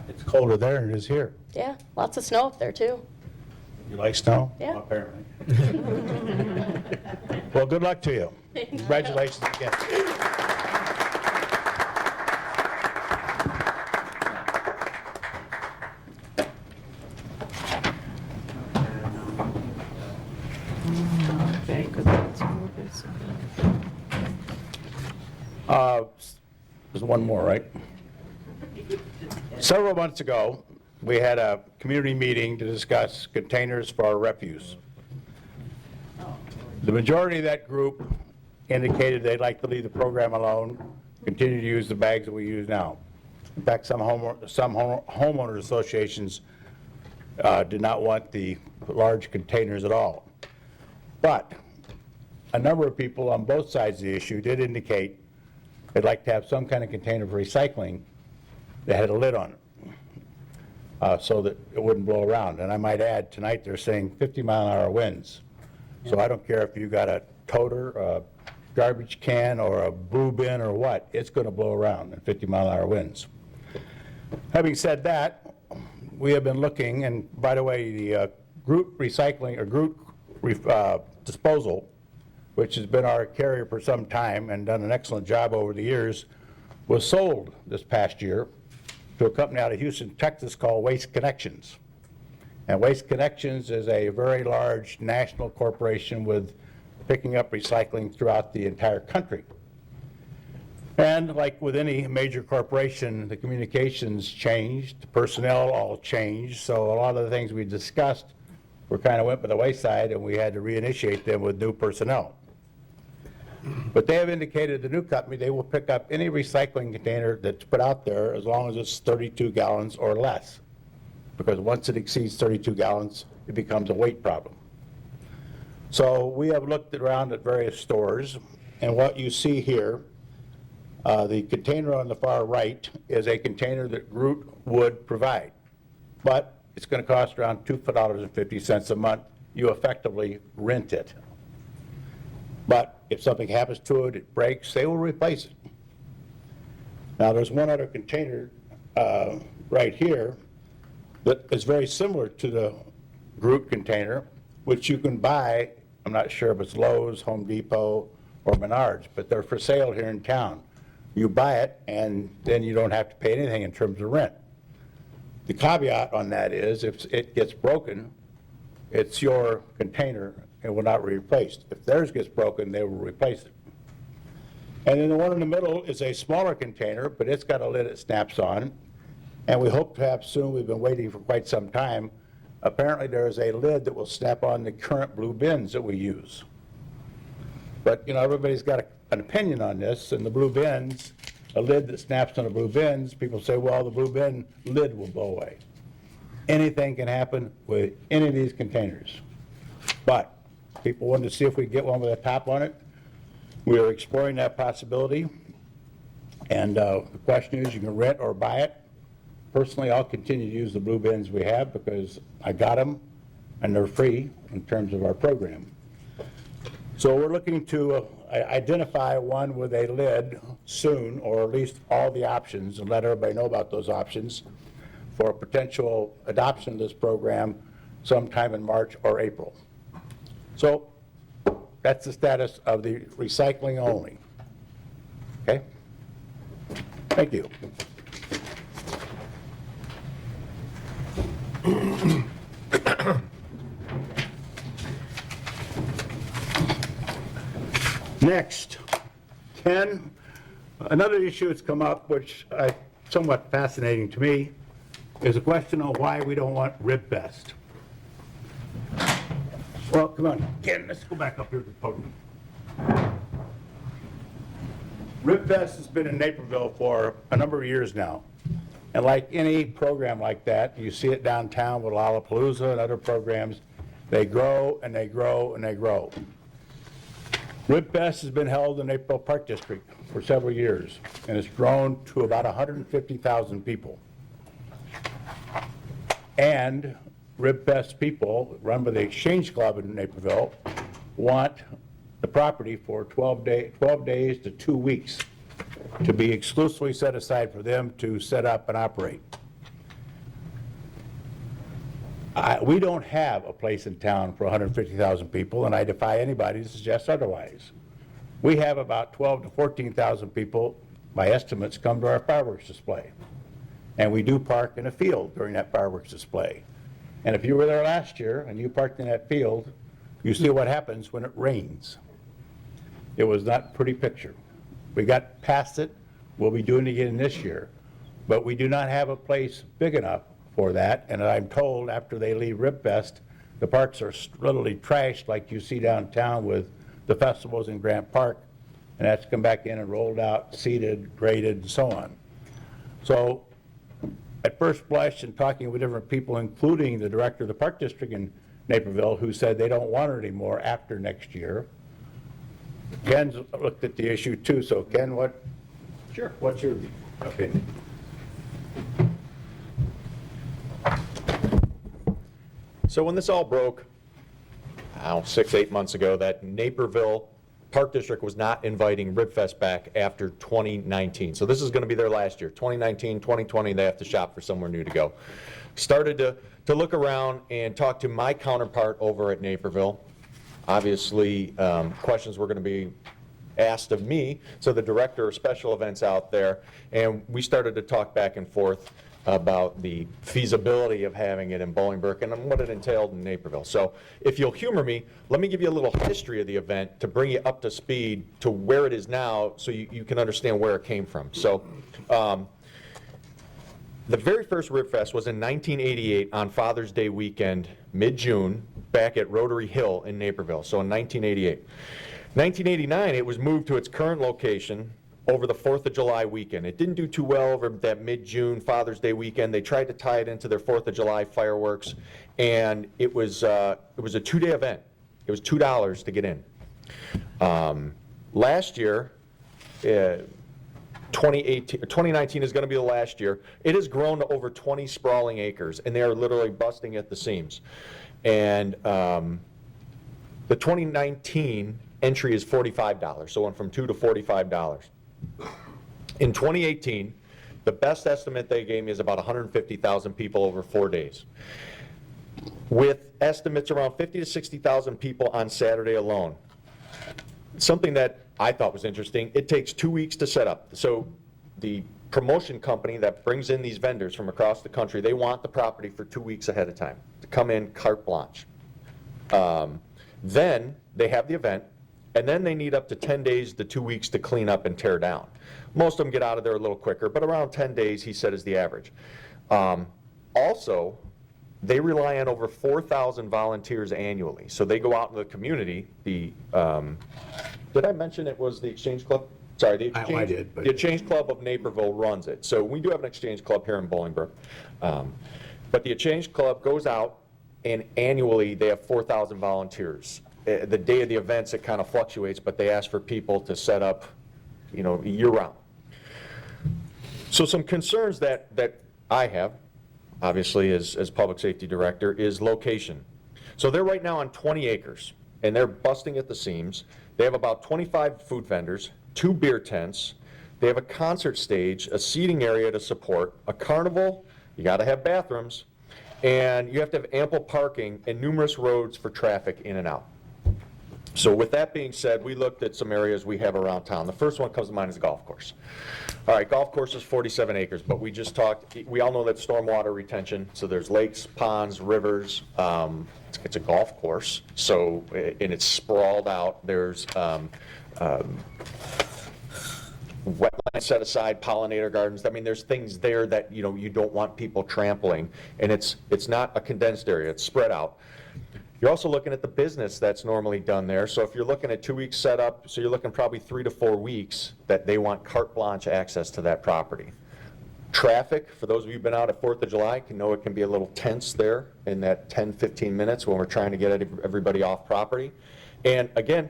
It's colder there than it is here. Yeah, lots of snow up there too. You like snow? Yeah. Apparently. Well, good luck to you. Congratulations again. There's one more, right? Several months ago, we had a community meeting to discuss containers for our refuse. The majority of that group indicated they'd like to leave the program alone, continue to use the bags that we use now. In fact, some homeowner associations did not want the large containers at all. But a number of people on both sides of the issue did indicate they'd like to have some kind of container for recycling that had a lid on it, so that it wouldn't blow around. And I might add, tonight they're saying 50-mile-an-hour winds. So I don't care if you got a toter, a garbage can, or a blue bin or what, it's going to blow around in 50-mile-an-hour winds. Having said that, we have been looking, and by the way, the group recycling, or group disposal, which has been our carrier for some time and done an excellent job over the years, was sold this past year to a company out of Houston, Texas called Waste Connections. And Waste Connections is a very large national corporation with picking up recycling throughout the entire country. And like with any major corporation, the communications changed, the personnel all changed, so a lot of the things we discussed were kind of went by the wayside, and we had to reinitiate them with new personnel. But they have indicated, the new company, they will pick up any recycling container that's put out there as long as it's 32 gallons or less. Because once it exceeds 32 gallons, it becomes a weight problem. So we have looked around at various stores, and what you see here, the container on the far right is a container that Groot would provide. But it's going to cost around $2.50 a month. You effectively rent it. But if something happens to it, it breaks, they will replace it. Now, there's one other container right here that is very similar to the Groot container, which you can buy. I'm not sure if it's Lowe's, Home Depot, or Menards, but they're for sale here in town. You buy it, and then you don't have to pay anything in terms of rent. The caveat on that is if it gets broken, it's your container and will not be replaced. If theirs gets broken, they will replace it. And then the one in the middle is a smaller container, but it's got a lid that snaps on, and we hope to have soon. We've been waiting for quite some time. Apparently there is a lid that will snap on the current blue bins that we use. But you know, everybody's got an opinion on this, and the blue bins, a lid that snaps on the blue bins, people say, well, the blue bin lid will blow away. anything can happen with any of these containers. But people wanted to see if we could get one with a top on it. We are exploring that possibility. And the question is, you can rent or buy it. Personally, I'll continue to use the blue bins we have because I got them and they're free in terms of our program. So we're looking to identify one with a lid soon, or at least all the options, and let everybody know about those options for a potential adoption of this program sometime in March or April. So that's the status of the recycling only. Okay? Thank you. Next, Ken, another issue that's come up, which is somewhat fascinating to me, is a question on why we don't want Rib Fest. Well, come on, Ken, let's go back up here to the podium. Rib Fest has been in Naperville for a number of years now. And like any program like that, you see it downtown with Lollapalooza and other programs, they grow and they grow and they grow. Rib Fest has been held in Naperville Park District for several years, and it's grown to about 150,000 people. And Rib Fest people, run by the Exchange Club in Naperville, want the property for 12 days to 2 weeks to be exclusively set aside for them to set up and operate. We don't have a place in town for 150,000 people, and I defy anybody to suggest otherwise. We have about 12 to 14,000 people, by estimates, come to our fireworks display. And we do park in a field during that fireworks display. And if you were there last year and you parked in that field, you see what happens when it rains. It was not a pretty picture. We got past it. We'll be doing it again this year. But we do not have a place big enough for that, and I'm told after they leave Rib Fest, the parks are literally trashed like you see downtown with the festivals in Grant Park, and that's come back in and rolled out, seeded, graded, and so on. So at first blush, and talking with different people, including the director of the Park District in Naperville, who said they don't want it anymore after next year, Ken's looked at the issue too. So Ken, what's your opinion? So when this all broke, 6-8 months ago, that Naperville Park District was not inviting Ribfest back after 2019. So this is going to be their last year. 2019, 2020, they have to shop for somewhere new to go. Started to look around and talk to my counterpart over at Naperville. Obviously, questions were going to be asked of me, so the director of special events out there, and we started to talk back and forth about the feasibility of having it in Bolingbrook and what it entailed in Naperville. So if you'll humor me, let me give you a little history of the event to bring you up to speed to where it is now so you can understand where it came from. So the very first Ribfest was in 1988 on Father's Day weekend, mid-June, back at Rotary Hill in Naperville, so in 1988. 1989, it was moved to its current location over the 4th of July weekend. It didn't do too well over that mid-June Father's Day weekend. They tried to tie it into their 4th of July fireworks, and it was a 2-day event. It was $2 to get in. Last year, 2019 is going to be the last year. It has grown to over 20 sprawling acres, and they are literally busting at the seams. And the 2019 entry is $45, so went from $2 to $45. In 2018, the best estimate they gave me is about 150,000 people over 4 days, with estimates around 50 to 60,000 people on Saturday alone. Something that I thought was interesting, it takes 2 weeks to set up. So the promotion company that brings in these vendors from across the country, they want the property for 2 weeks ahead of time to come in carte blanche. Then they have the event, and then they need up to 10 days to 2 weeks to clean up and tear down. Most of them get out of there a little quicker, but around 10 days, he said, is the average. Also, they rely on over 4,000 volunteers annually. So they go out in the community. Did I mention it was the Exchange Club? Sorry, the Exchange, I did, but... The Exchange Club of Naperville runs it. So we do have an Exchange Club here in Bolingbrook. But the Exchange Club goes out, and annually they have 4,000 volunteers. The day of the events, it kind of fluctuates, but they ask for people to set up, year-round. So some concerns that I have, obviously, as Public Safety Director, is location. So they're right now on 20 acres, and they're busting at the seams. They have about 25 food vendors, 2 beer tents. They have a concert stage, a seating area to support, a carnival, you got to have bathrooms, and you have to have ample parking and numerous roads for traffic in and out. So with that being said, we looked at some areas we have around town. The first one comes to mind is a golf course. All right, golf course is 47 acres, but we just talked, we all know that stormwater retention, so there's lakes, ponds, rivers. It's a golf course, so, and it's sprawled out. There's wetlands set aside, pollinator gardens. I mean, there's things there that, you don't want people trampling, and it's not a condensed area, it's spread out. You're also looking at the business that's normally done there. So if you're looking at 2 weeks setup, so you're looking probably 3 to 4 weeks that they want carte blanche access to that property. Traffic, for those of you who've been out at 4th of July, can know it can be a little tense there in that 10, 15 minutes when we're trying to get everybody off property. And again,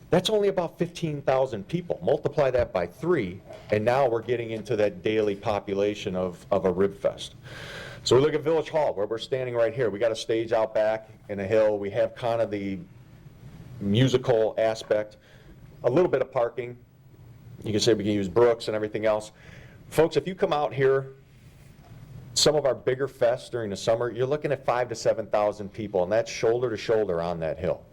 that's only about 15,000 people. Multiply that by 3, and now we're getting into that daily population of a Rib Fest. So we look at Village Hall, where we're standing right here. We got a stage out back in a hill. We have kind of the musical aspect, a little bit of parking. You can say we can use Brooks and everything else. Folks, if you come out here, some of our bigger fests during the summer, you're looking at 5,000 to 7,000 people, and that's shoulder to shoulder on that hill.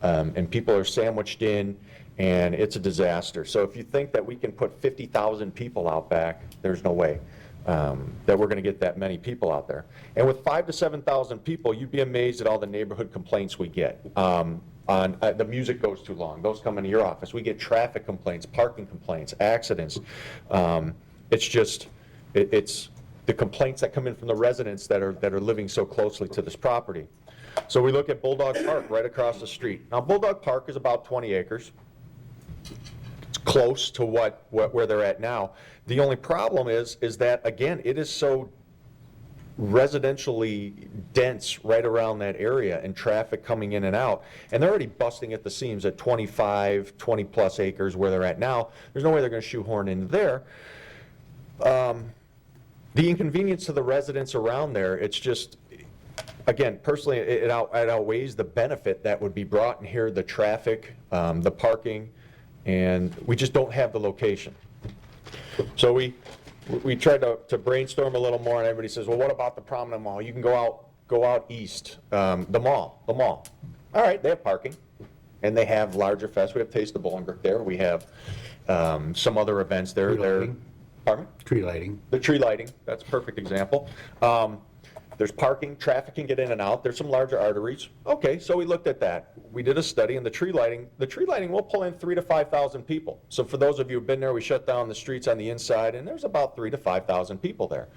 And people are sandwiched in, and it's a disaster. So if you think that we can put 50,000 people out back, there's no way that we're going to get that many people out there. And with 5,000 to 7,000 people, you'd be amazed at all the neighborhood complaints we get. On the music goes too long. Those come into your office. We get traffic complaints, parking complaints, accidents. It's just, it's the complaints that come in from the residents that are living so closely to this property. So we look at Bulldog Park right across the street. Now, Bulldog Park is about 20 acres. It's close to where they're at now. The only problem is that, again, it is so residentially dense right around that area and traffic coming in and out. And they're already busting at the seams at 25, 20-plus acres where they're at now. There's no way they're going to shoehorn into there. The inconvenience to the residents around there, it's just, again, personally, it outweighs the benefit that would be brought in here, the traffic, the parking, and we just don't have the location. So we tried to brainstorm a little more, and everybody says, well, what about the Promenade Mall? You can go out east, the mall. All right, they have parking, and they have larger fests. We have Taste of Bolingbrook there. We have some other events there. Pardon me? Tree lighting. The tree lighting, that's a perfect example. There's parking, traffic can get in and out. There's some larger arteries. Okay, so we looked at that. We did a study, and the tree lighting will pull in 3,000 to 5,000 people. So for those of you who've been there, we shut down the streets on the inside, and there's about 3,000 to 5,000 people there.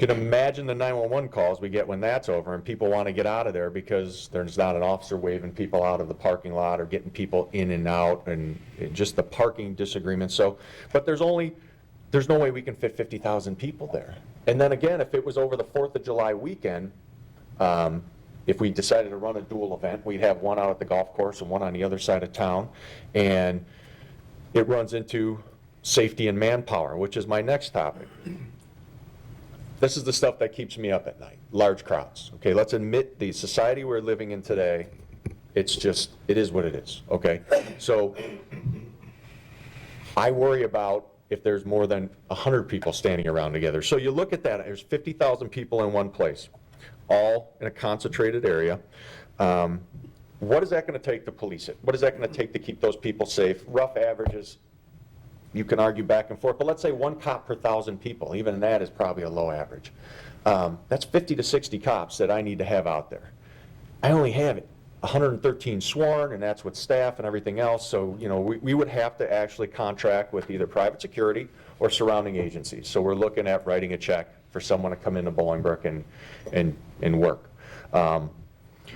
You can imagine the 911 calls we get when that's over, and people want to get out of there because there's not an officer waving people out of the parking lot or getting people in and out, and just the parking disagreement. So, but there's no way we can fit 50,000 people there. And then again, if it was over the 4th of July weekend, if we decided to run a dual event, we'd have one out at the golf course and one on the other side of town. And it runs into safety and manpower, which is my next topic. This is the stuff that keeps me up at night, large crowds. Okay, let's admit the society we're living in today, it is what it is, okay? So I worry about if there's more than 100 people standing around together. So you look at that, there's 50,000 people in one place, all in a concentrated area. What is that going to take to police it? What is that going to take to keep those people safe? Rough averages, you can argue back and forth, but let's say 1 cop per 1,000 people. Even that is probably a low average. That's 50 to 60 cops that I need to have out there. I only have 113 sworn, and that's with staff and everything else. So, we would have to actually contract with either private security or surrounding agencies. So we're looking at writing a check for someone to come into Bolingbrook and work.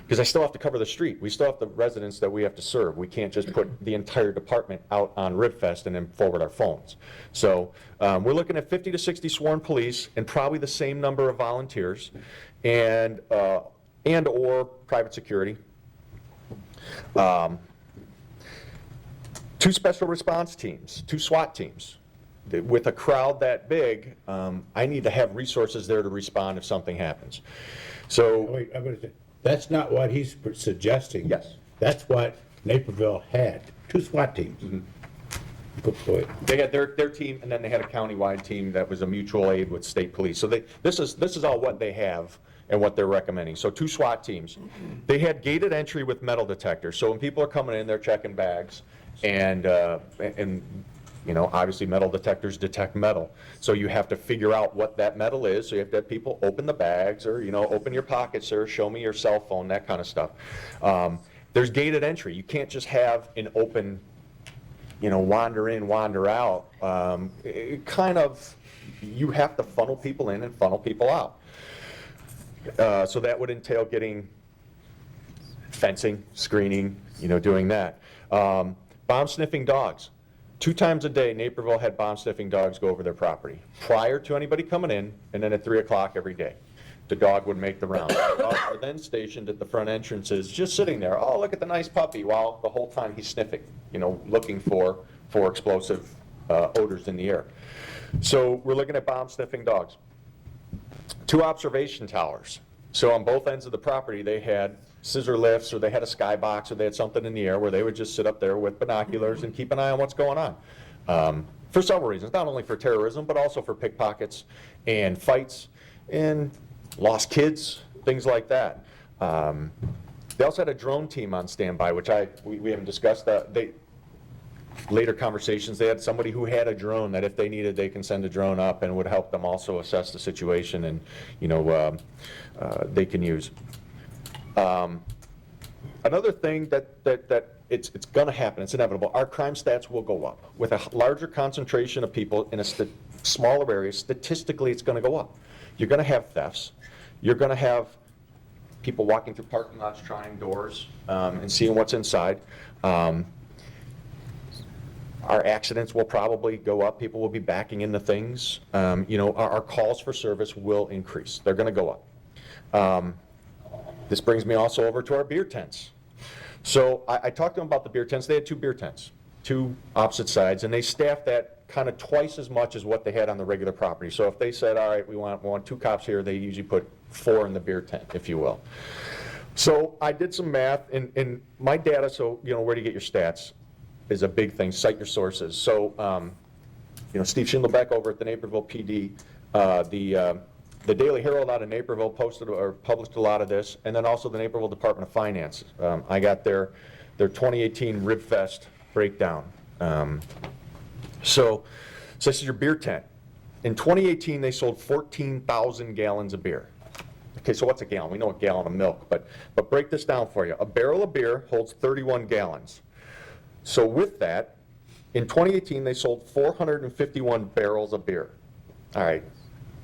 Because I still have to cover the street. We still have the residents that we have to serve. We can't just put the entire department out on RibFest and then forward our phones. So we're looking at 50 to 60 sworn police and probably the same number of volunteers and or private security. 2 special response teams, 2 SWAT teams. With a crowd that big, I need to have resources there to respond if something happens. So Wait, I'm gonna say, that's not what he's suggesting. Yes. That's what Naperville had, 2 SWAT teams. Go ahead. they had their team, and then they had a countywide team that was a mutual aid with state police. So this is all what they have and what they're recommending. So 2 SWAT teams. They had gated entry with metal detectors. So when people are coming in, they're checking bags, and you know, obviously metal detectors detect metal. So you have to figure out what that metal is. So you have to have people open the bags, or, you know, open your pockets, sir, show me your cell phone, that kind of stuff. There's gated entry. You can't just have an open, you know, wander in, wander out. You have to funnel people in and funnel people out. So that would entail getting fencing, screening, you know, doing that. Bomb sniffing dogs. 2 times a day, Naperville had bomb sniffing dogs go over their property prior to anybody coming in, and then at 3 o'clock every day. The dog would make the rounds. The dogs were then stationed at the front entrances, just sitting there. Oh, look at the nice puppy, while the whole time he's sniffing, you know, looking for explosive odors in the air. So we're looking at bomb sniffing dogs. 2 observation towers. So on both ends of the property, they had scissor lifts, or they had a skybox, or they had something in the air where they would just sit up there with binoculars and keep an eye on what's going on. For several reasons, not only for terrorism, but also for pickpockets and fights and lost kids, things like that. They also had a drone team on standby, which we haven't discussed. Later conversations, they had somebody who had a drone that if they needed, they can send a drone up and would help them also assess the situation, and, you know, they can use. Another thing that it's going to happen, it's inevitable, our crime stats will go up. With a larger concentration of people in a smaller area, statistically it's going to go up. You're going to have thefts. You're going to have people walking through parking lots, trying doors, and seeing what's inside. Our accidents will probably go up. People will be backing into things. You know, our calls for service will increase. They're going to go up. This brings me also over to our beer tents. So I talked to them about the beer tents. They had 2 beer tents, 2 opposite sides, and they staffed that kind of twice as much as what they had on the regular property. So if they said, all right, we want 2 cops here, they usually put 4 in the beer tent, if you will. So I did some math, and my data, so, you know, where do you get your stats is a big thing. Cite your sources. So, you know, Steve Schindlebeck over at the Naperville PD, the Daily Herald out of Naperville posted or published a lot of this, and then also the Naperville Department of Finance. I got their 2018 RibFest breakdown. So this is your beer tent. In 2018, they sold 14,000 gallons of beer. Okay, so what's a gallon? We know a gallon of milk, but break this down for you. A barrel of beer holds 31 gallons. So with that, in 2018, they sold 451 barrels of beer. All right.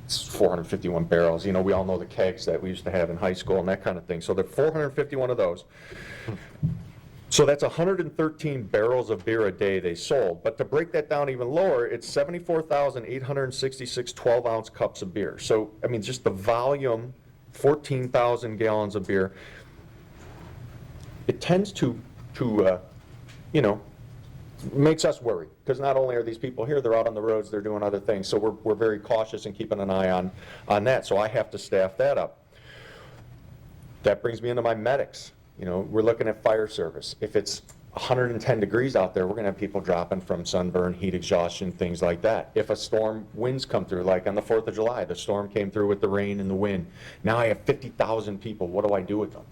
451 barrels. You know, we all know the kegs that we used to have in high school and that kind of thing. So there are 451 of those. So that's 113 barrels of beer a day they sold. But to break that down even lower, it's 74,866 12-ounce cups of beer. So, I mean, just the volume, 14,000 gallons of beer, it tends to you know, makes us worry, because not only are these people here, they're out on the roads, they're doing other things. So we're very cautious and keeping an eye on that. So I have to staff that up. That brings me into my medics. You know, we're looking at fire service. If it's 110 degrees out there, we're going to have people dropping from sunburn, heat exhaustion, things like that. If a storm winds come through, like on the 4th of July, the storm came through with the rain and the wind. Now I have 50,000 people. What do I do with them?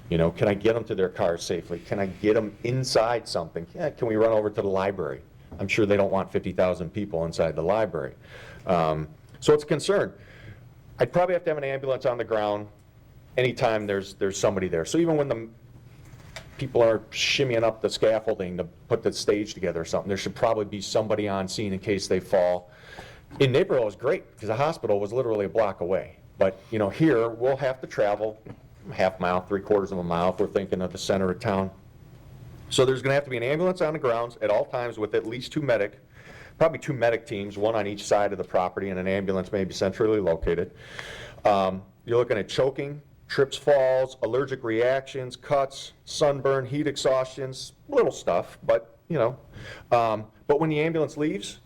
You know, can I get them to their cars safely? Can I get them inside something? Yeah, can we run over to the library? I'm sure they don't want 50,000 people inside the library. So it's a concern. I'd probably have to have an ambulance on the ground anytime there's somebody there. So even when the people are shimmying up the scaffolding to put the stage together or something, there should probably be somebody on scene in case they fall. In Naperville, it was great because the hospital was literally a block away. But, you know, here we'll have to travel half mile, 3/4 of a mile if we're thinking of the center of town. So there's going to have to be an ambulance on the grounds at all times with at least probably two medic teams, one on each side of the property, and an ambulance maybe centrally located. You're looking at choking, trips, falls, allergic reactions, cuts, sunburn, heat exhaustions, little stuff, but but when the ambulance leaves,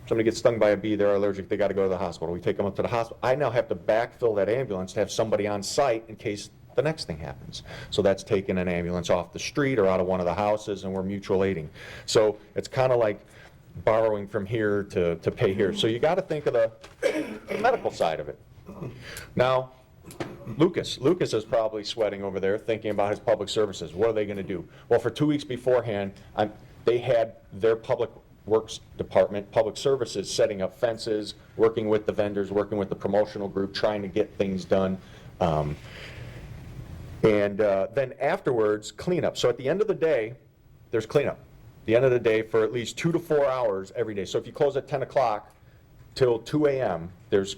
somebody gets stung by a bee, they're allergic, they got to go to the hospital. We take them up to the hospital. I now have to backfill that ambulance to have somebody on site in case the next thing happens. So that's taking an ambulance off the street or out of one of the houses, and we're mutual aiding. So it's kind of like borrowing from here to pay here. So you got to think of the medical side of it. Now, Lucas is probably sweating over there thinking about his public services. What are they going to do? Well, for 2 weeks beforehand, they had their public works department, public services, setting up fences, working with the vendors, working with the promotional group, trying to get things done. And then afterwards, cleanup. So at the end of the day, there's cleanup. The end of the day for at least 2 to 4 hours every day. So if you close at 10 o'clock till 2 a.m., there's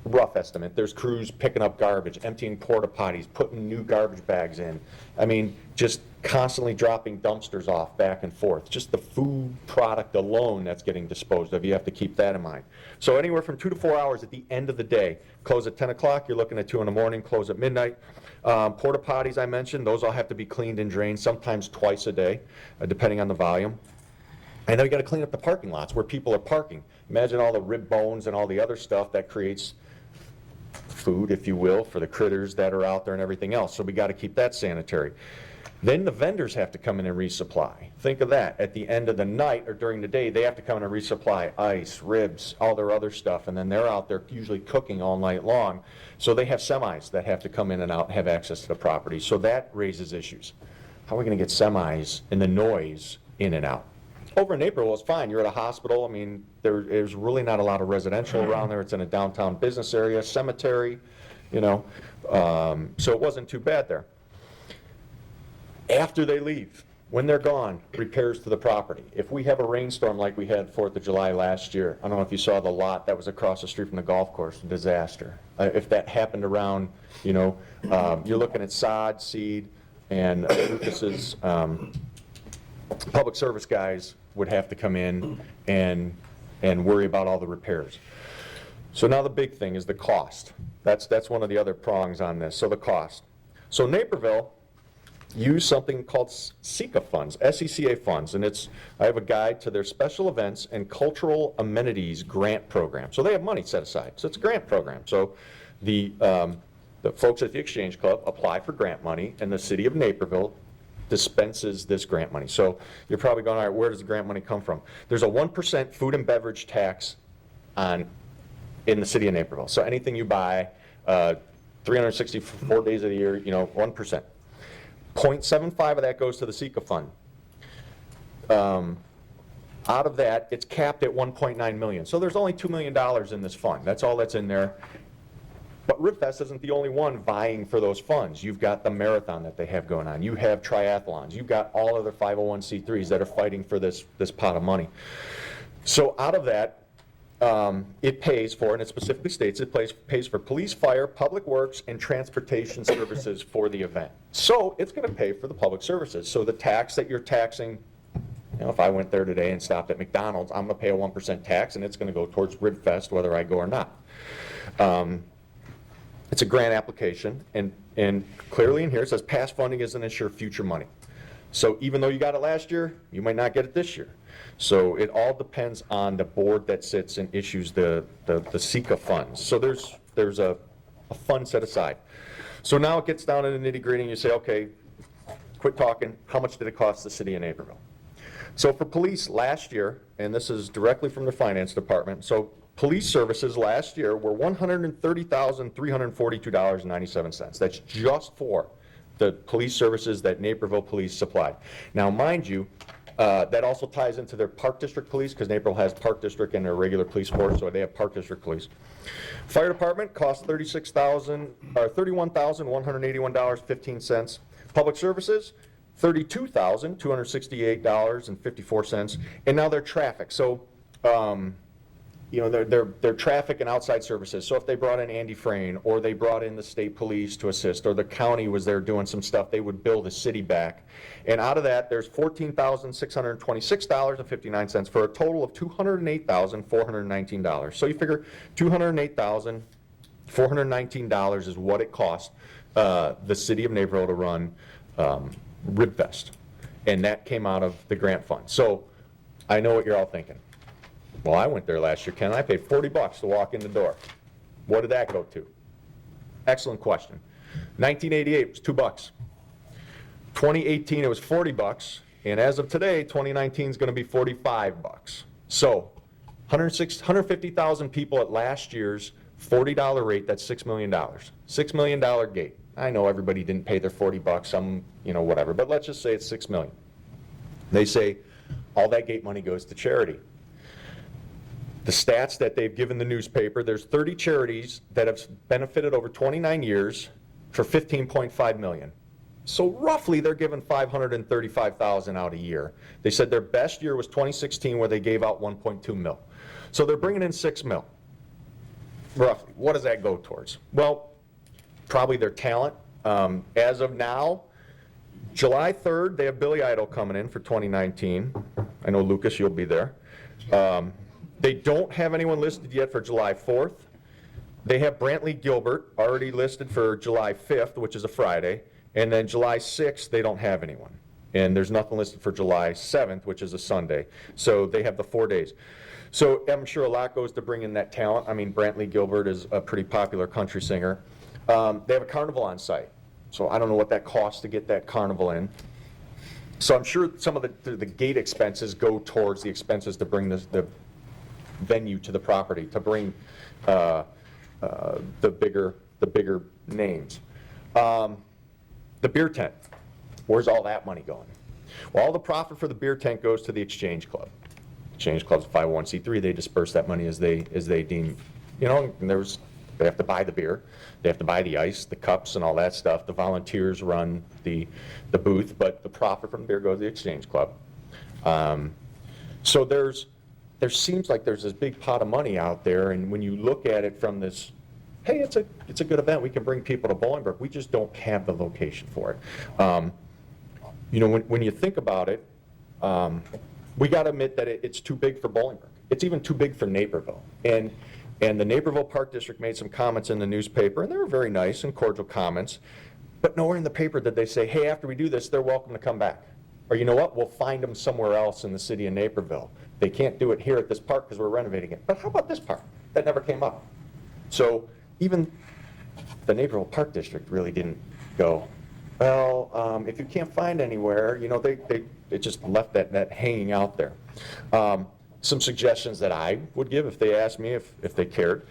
rough estimate. There's crews picking up garbage, emptying porta potties, putting new garbage bags in. I mean, just constantly dropping dumpsters off back and forth. Just the food product alone that's getting disposed of, you have to keep that in mind. So anywhere from 2 to 4 hours at the end of the day. Close at 10 o'clock, you're looking at 2 in the morning, close at midnight. Porta potties I mentioned, those all have to be cleaned and drained, sometimes twice a day, depending on the volume. And then we got to clean up the parking lots where people are parking. Imagine all the rib bones and all the other stuff that creates food, if you will, for the critters that are out there and everything else. So we got to keep that sanitary. Then the vendors have to come in and resupply. Think of that. At the end of the night or during the day, they have to come in and resupply ice, ribs, all their other stuff, and then they're out there usually cooking all night long. So they have semis that have to come in and out and have access to the property. So that raises issues. How are we going to get semis and the noise in and out? Over in Naperville, it's fine. You're at a hospital. I mean, there's really not a lot of residential around there. It's in a downtown business area, cemetery, so it wasn't too bad there. After they leave, when they're gone, repairs to the property. If we have a rainstorm like we had 4th of July last year, I don't know if you saw the lot that was across the street from the golf course, disaster. If that happened around, you're looking at sod, seed, and Lucas's public service guys would have to come in and worry about all the repairs. So now the big thing is the cost. That's one of the other prongs on this. So the cost. So Naperville used something called SECA funds, SECA funds, and I have a guide to their special events and cultural amenities grant program. So they have money set aside. So it's a grant program. So the folks at the Exchange Club apply for grant money, and the city of Naperville dispenses this grant money. So you're probably going, all right, where does the grant money come from? There's a 1% food and beverage tax in the city of Naperville. So anything you buy, 364 days of the year, 1%. 0.75 of that goes to the SECA fund. Out of that, it's capped at $1.9 million. So there's only $2 million in this fund. That's all that's in there. But RibFest isn't the only one vying for those funds. You've got the marathon that they have going on. You have triathlons. You've got all other 501c3s that are fighting for this pot of money. So out of that, it pays for, and it specifically states it pays for police, fire, public works, and transportation services for the event. So it's going to pay for the public services. So the tax that you're taxing, if I went there today and stopped at McDonald's, I'm going to pay a 1% tax, and it's going to go towards RibFest whether I go or not. It's a grant application, and clearly in here it says past funding doesn't ensure future money. So even though you got it last year, you might not get it this year. So it all depends on the board that sits and issues the SECA funds. So there's a fund set aside. So now it gets down to the nitty-gritty, and you say, okay, quit talking. How much did it cost the city of Naperville? So for police last year, and this is directly from the finance department, so police services last year were $130,342.97. That's just for the police services that Naperville Police supplied. Now, mind you, that also ties into their Park District Police, because Naperville has Park District and their regular police force, so they have Park District Police. Fire department cost $31,181.15. Public services, $32,268.54. And now their traffic. So you know, their traffic and outside services. So if they brought in Andy Frayne, or they brought in the state police to assist, or the county was there doing some stuff, they would bill the city back. And out of that, there's $14,626.59 for a total of $208,419. So you figure $208,419 is what it cost the city of Naperville to run RibFest. And that came out of the grant fund. So I know what you're all thinking. Well, I went there last year, Ken. I paid $40 to walk in the door. What did that go to? Excellent question. 1988 it was $2. 2018 it was $40, and as of today, 2019 is going to be $45. So 150,000 people at last year's $40 rate. That's $6 million. $6 million gate. I know everybody didn't pay their $40. Some, you know, whatever. But let's just say it's $6 million. They say all that gate money goes to charity. The stats that they've given the newspaper, there's 30 charities that have benefited over 29 years for $15.5 million. So roughly they're giving $535,000 out a year. They said their best year was 2016 where they gave out $1.2 mil. So they're bringing in $6 mil, roughly. What does that go towards? Well, probably their talent. As of now, July 3rd, they have Billy Idol coming in for 2019. I know, Lucas, you'll be there. They don't have anyone listed yet for July 4th. They have Brantley Gilbert already listed for July 5th, which is a Friday. And then July 6th, they don't have anyone. And there's nothing listed for July 7th, which is a Sunday. So they have the 4 days. So I'm sure a lot goes to bring in that talent. I mean, Brantley Gilbert is a pretty popular country singer. They have a carnival on site. So I don't know what that costs to get that carnival in. So I'm sure some of the gate expenses go towards the expenses to bring the venue to the property, to bring the bigger names. The beer tent, where's all that money going? Well, all the profit for the beer tent goes to the Exchange Club. Exchange Club's a 501c3. They disperse that money as they deem, you know. And they have to buy the beer, they have to buy the ice, the cups, and all that stuff. The volunteers run the booth, but the profit from the beer goes to the Exchange Club. So there seems like there's this big pot of money out there, and when you look at it from this, hey, it's a good event, we can bring people to Bolingbrook, we just don't have the location for it. You know, when you think about it, we got to admit that it's too big for Bolingbrook. It's even too big for Naperville. And the Naperville Park District made some comments in the newspaper, and they were very nice and cordial comments, but nowhere in the paper did they say, hey, after we do this, they're welcome to come back. Or you know what, we'll find them somewhere else in the city of Naperville. They can't do it here at this park because we're renovating it. But how about this park? That never came up. So even the Naperville Park District really didn't go, well, if you can't find anywhere, you know, they just left that hanging out there. Some suggestions that I would give if they asked me if they cared.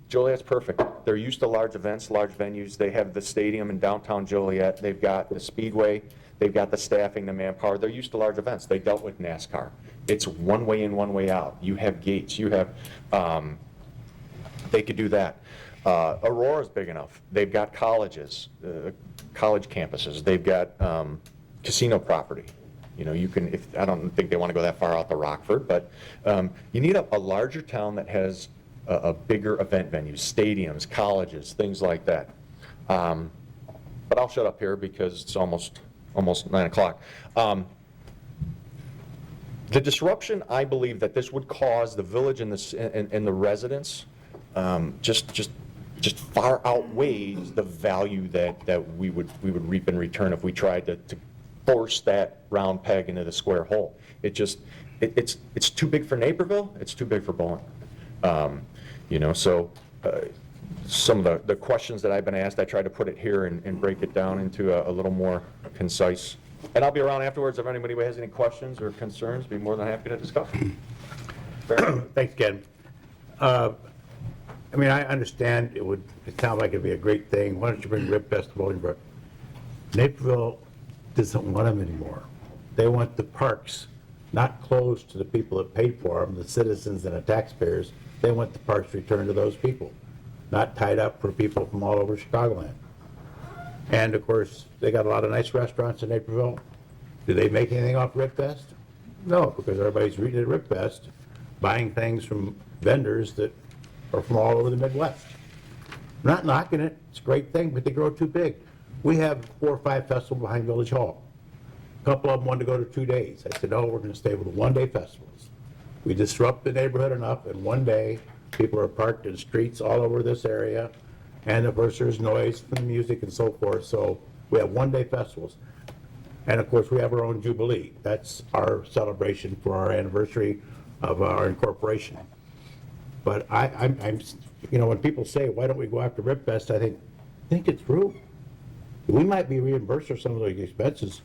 Joliet's perfect. They're used to large events, large venues. They have the stadium in downtown Joliet. They've got the Speedway. They've got the staffing, the manpower. They're used to large events. They dealt with NASCAR. It's one way in, one way out. You have gates. You have, they could do that. Aurora's big enough. They've got colleges, college campuses. They've got casino property. You know, you can, I don't think they want to go that far out to Rockford, but you need a larger town that has a bigger event venue, stadiums, colleges, things like that. But I'll shut up here because it's almost 9 o'clock. The disruption, I believe, that this would cause the village and the residents just far outweighs the value that we would reap in return if we tried to force that round peg into the square hole. It's too big for Naperville. It's too big for Bolingbrook. You know, so some of the questions that I've been asked, I try to put it here and break it down into a little more concise. And I'll be around afterwards if anybody has any questions or concerns. Be more than happy to discuss. Thanks, Ken. I mean, I understand it sounds like it'd be a great thing. Why don't you bring RibFest to Bolingbrook? Naperville doesn't want them anymore. They want the parks not closed to the people that paid for them, the citizens and the taxpayers. They want the parks returned to those people, not tied up for people from all over Chicagoland. And of course, they got a lot of nice restaurants in Naperville. Do they make anything off RibFest? No, because everybody's reading at RibFest, buying things from vendors that are from all over the Midwest. I'm not knocking it, it's a great thing, but they grow too big. We have 4 or 5 festivals behind Village Hall. A couple of them wanted to go to 2 days. I said, no, we're gonna stay with the one-day festivals. We disrupt the neighborhood enough, and one day, people are parked in streets all over this area, and of course, there's noise from the music and so forth, so we have one-day festivals. And of course, we have our own Jubilee. That's our celebration for our anniversary of our incorporation. But I'm, you know, when people say, why don't we go after Ribfest, I think it's true. We might be reimbursed for some of those expenses,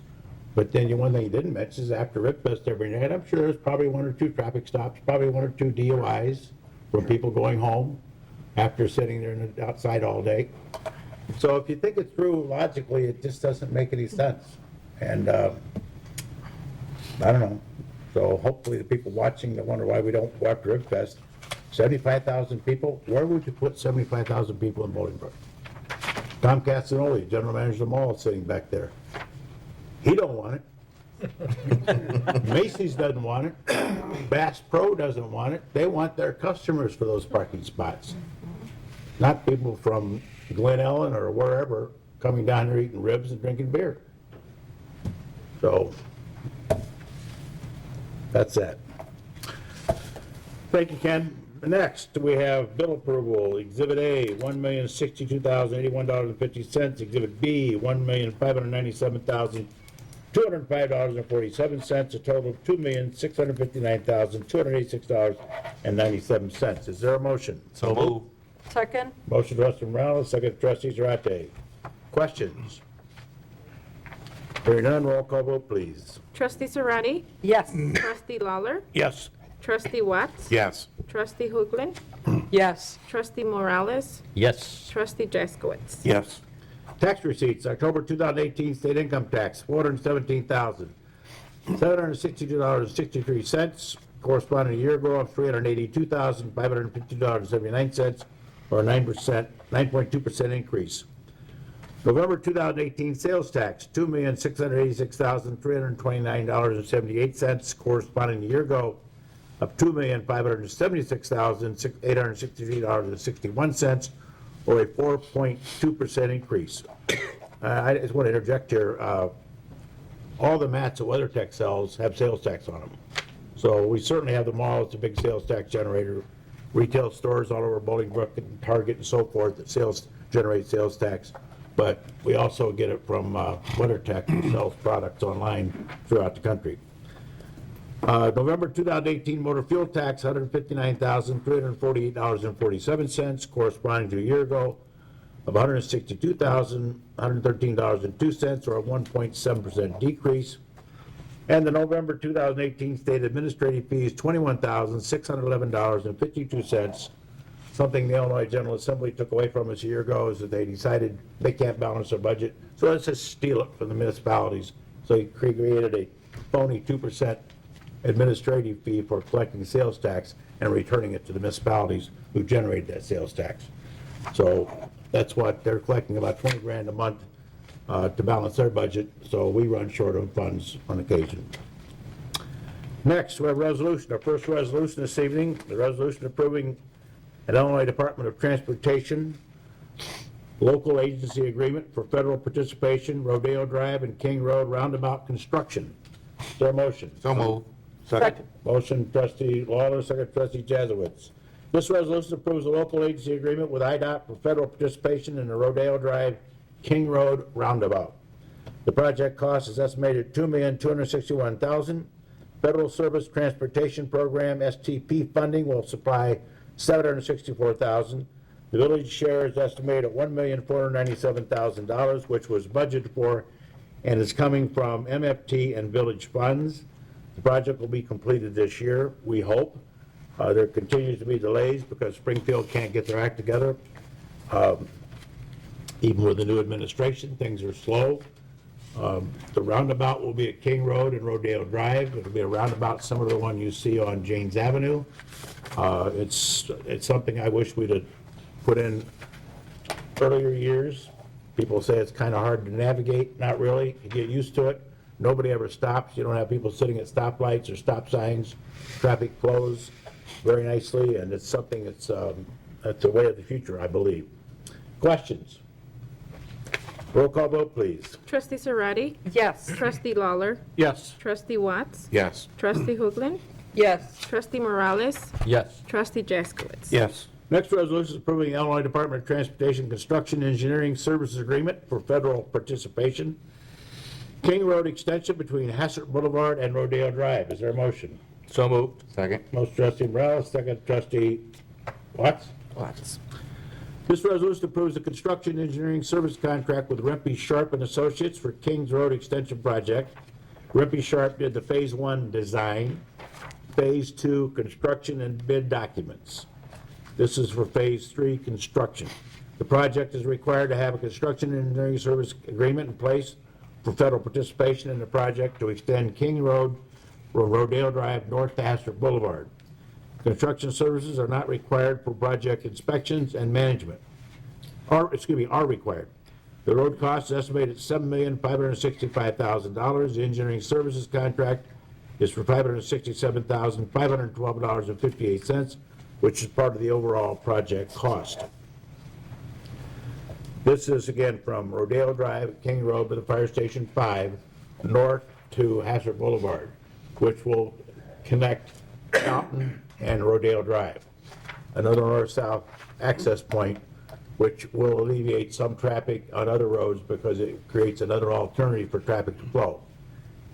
but then the one thing you didn't mention is after Ribfest every night, I'm sure there's probably 1 or 2 traffic stops, probably 1 or 2 DUIs from people going home after sitting there outside all day. So if you think it through logically, it just doesn't make any sense. And I don't know. So hopefully the people watching that wonder why we don't go after Ribfest, 75,000 people, where would you put 75,000 people in Bolingbrook? Tom Castanoli, general manager of the mall, is sitting back there. He don't want it. Macy's doesn't want it. Bass Pro doesn't want it. They want their customers for those parking spots. Not people from Glen Ellen or wherever coming down here eating ribs and drinking beer. So, that's that. Thank you, Ken. Next, we have bill approval. Exhibit A, $1,062,081.50. Exhibit B, $1,597,205.47. A total of $2,659,286.97. Is there a motion? So move. Second? Motion, trustee Morales, second, trustee Zarate. Questions? Hearing none, roll call vote, please. Trustee Zarate? Yes. Trustee Lawler? Yes. Trustee Watts? Yes. Trustee Hoagland? Yes. Trustee Morales? Yes. Trustee Jaskowitz? Yes. Tax receipts, October 2018 state income tax, $417,762.63, corresponding to a year ago of $382,550.79, or a 9.2% increase. November 2018 sales tax, $2,686,329.78, corresponding to a year ago of $2,576,863.61, or a 4.2% increase. I just want to interject here. All the mats that WeatherTech sells have sales tax on them. So we certainly have the mall, it's a big sales tax generator. Retail stores all over Bolingbrook and Target and so forth that generate sales tax. But we also get it from WeatherTech, who sells products online throughout the country. November 2018 motor fuel tax, $159,348.47, corresponding to a year ago of $162,113.02, or a 1.7% decrease. And the November 2018 state administrative fees, $21,611.52, something the Illinois General Assembly took away from us a year ago, is that they decided they can't balance their budget, so let's just steal it from the municipalities. So he created a phony 2% administrative fee for collecting sales tax and returning it to the municipalities who generated that sales tax. So that's what they're collecting, about 20 grand a month to balance their budget, so we run short on funds on occasion. Next, we have a resolution. Our first resolution this evening, the resolution approving an Illinois Department of Transportation local agency agreement for federal participation, Rodeo Drive and King Road roundabout construction. Is there a motion? So move. Second. Motion, trustee Lawler, second, trustee Jaskowitz. This resolution approves a local agency agreement with IDOT for federal participation in the Rodeo Drive King Road roundabout. The project cost is estimated at $2,261,000. Federal Service Transportation Program, STP funding, will supply $764,000. The village share is estimated at $1,497,000, which was budgeted for and is coming from MFT and village funds. The project will be completed this year, we hope. There continues to be delays because Springfield can't get their act together. Even with the new administration, things are slow. The roundabout will be at King Road and Rodeo Drive. It'll be a roundabout similar to the one you see on Janes Avenue. It's something I wish we'd have put in earlier years. People say it's kind of hard to navigate. Not really. You get used to it. nobody ever stops. You don't have people sitting at stoplights or stop signs. Traffic flows very nicely, and it's something that's a way of the future, I believe. Questions? Roll call vote, please. Trustee Serrati? Yes. Trustee Lawler? Yes. Trustee Watts? Yes. Trustee Hoagland? Yes. Trustee Morales? Yes. Trustee Jaskowitz? Yes. Next resolution is approving the Illinois Department of Transportation Construction Engineering Services Agreement for federal participation. King Road extension between Hassett Boulevard and Rodeo Drive. Is there a motion? So moved. Second. Motion trustee Morales, second trustee Watts. Watts. This resolution approves the construction engineering service contract with Rempe Sharp and Associates for Kings Road Extension Project. Rempe Sharp did the Phase 1 design, Phase 2 construction and bid documents. This is for Phase 3 construction. The project is required to have a construction engineering service agreement in place for federal participation in the project to extend King Road from Rodeo Drive north to Hassett Boulevard. Construction services are not required for project inspections and management. Are required. The road cost is estimated at $7,565,000. The engineering services contract is for $567,512.58, which is part of the overall project cost. This is again from Rodeo Drive, King Road to the Fire Station 5, north to Hassett Boulevard, which will connect Fountain and Rodeo Drive. Another north-south access point, which will alleviate some traffic on other roads because it creates another alternative for traffic to flow.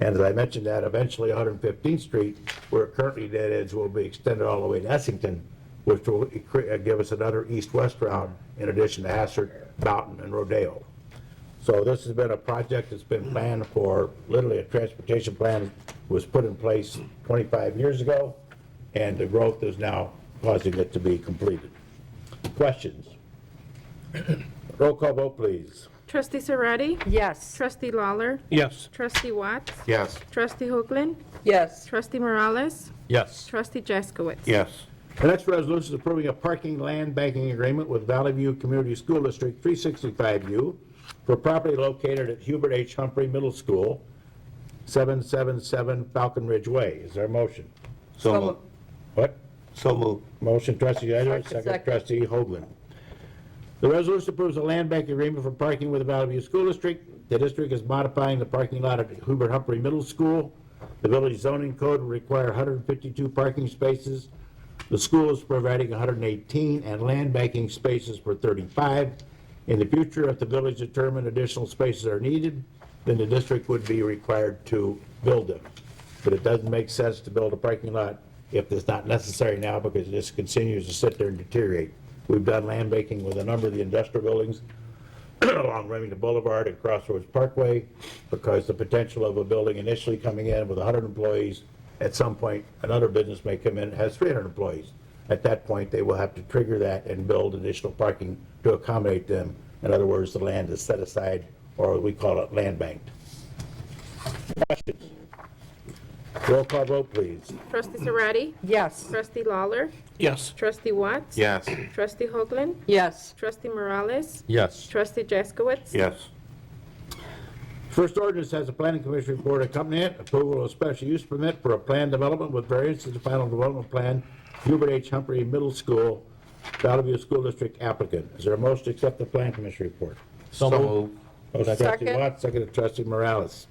And as I mentioned that, eventually 115th Street, where it currently dead ends, will be extended all the way to Essington, which will give us another east-west route in addition to Hassett, Fountain, and Rodeo. So this has been a project that's been planned for, literally a transportation plan was put in place 25 years ago, and the growth is now causing it to be completed. Questions? Roll call vote, please. Trustee Serrati? Yes. Trustee Lawler? Yes. Trustee Watts? Yes. Trustee Hoagland? Yes. Trustee Morales? Yes. Trustee Jaskowitz? Yes. The next resolution is approving a parking land banking agreement with Valley View Community School District 365U for property located at Hubert H. Humphrey Middle School, 777 Falcon Ridge Way. Is there a motion? So moved. What? So moved. Motion trustee Edwards, second Second. trustee Hoagland. The resolution approves a land bank agreement for parking with the Valley View School District. The district is modifying the parking lot at Hubert Humphrey Middle School. The village zoning code will require 152 parking spaces. The school is providing 118 and land banking spaces for 35. In the future, if the village determined additional spaces are needed, then the district would be required to build them. But it doesn't make sense to build a parking lot if it's not necessary now because it just continues to sit there and deteriorate. We've done land banking with a number of the industrial buildings along Remington Boulevard and Crossroads Parkway because the potential of a building initially coming in with 100 employees, at some point another business may come in that has 300 employees. At that point, they will have to trigger that and build additional parking to accommodate them. In other words, the land is set aside, or we call it land banked. Questions? Roll call vote, please. Trustee Serrati? Yes. Trustee Lawler? Yes. Trustee Watts? Yes. Trustee Hoagland? Yes. Trustee Morales? Yes. Trustee Jaskowitz? Yes. First ordinance has a planning commission report accompanying it. Approval of special use permit for a plan development with variance to the final development plan, Hubert H. Humphrey Middle School, Valley View School District applicant. Is there a motion to accept the plan commission report? So moved. Motion trustee Second. Watts, second trustee Morales.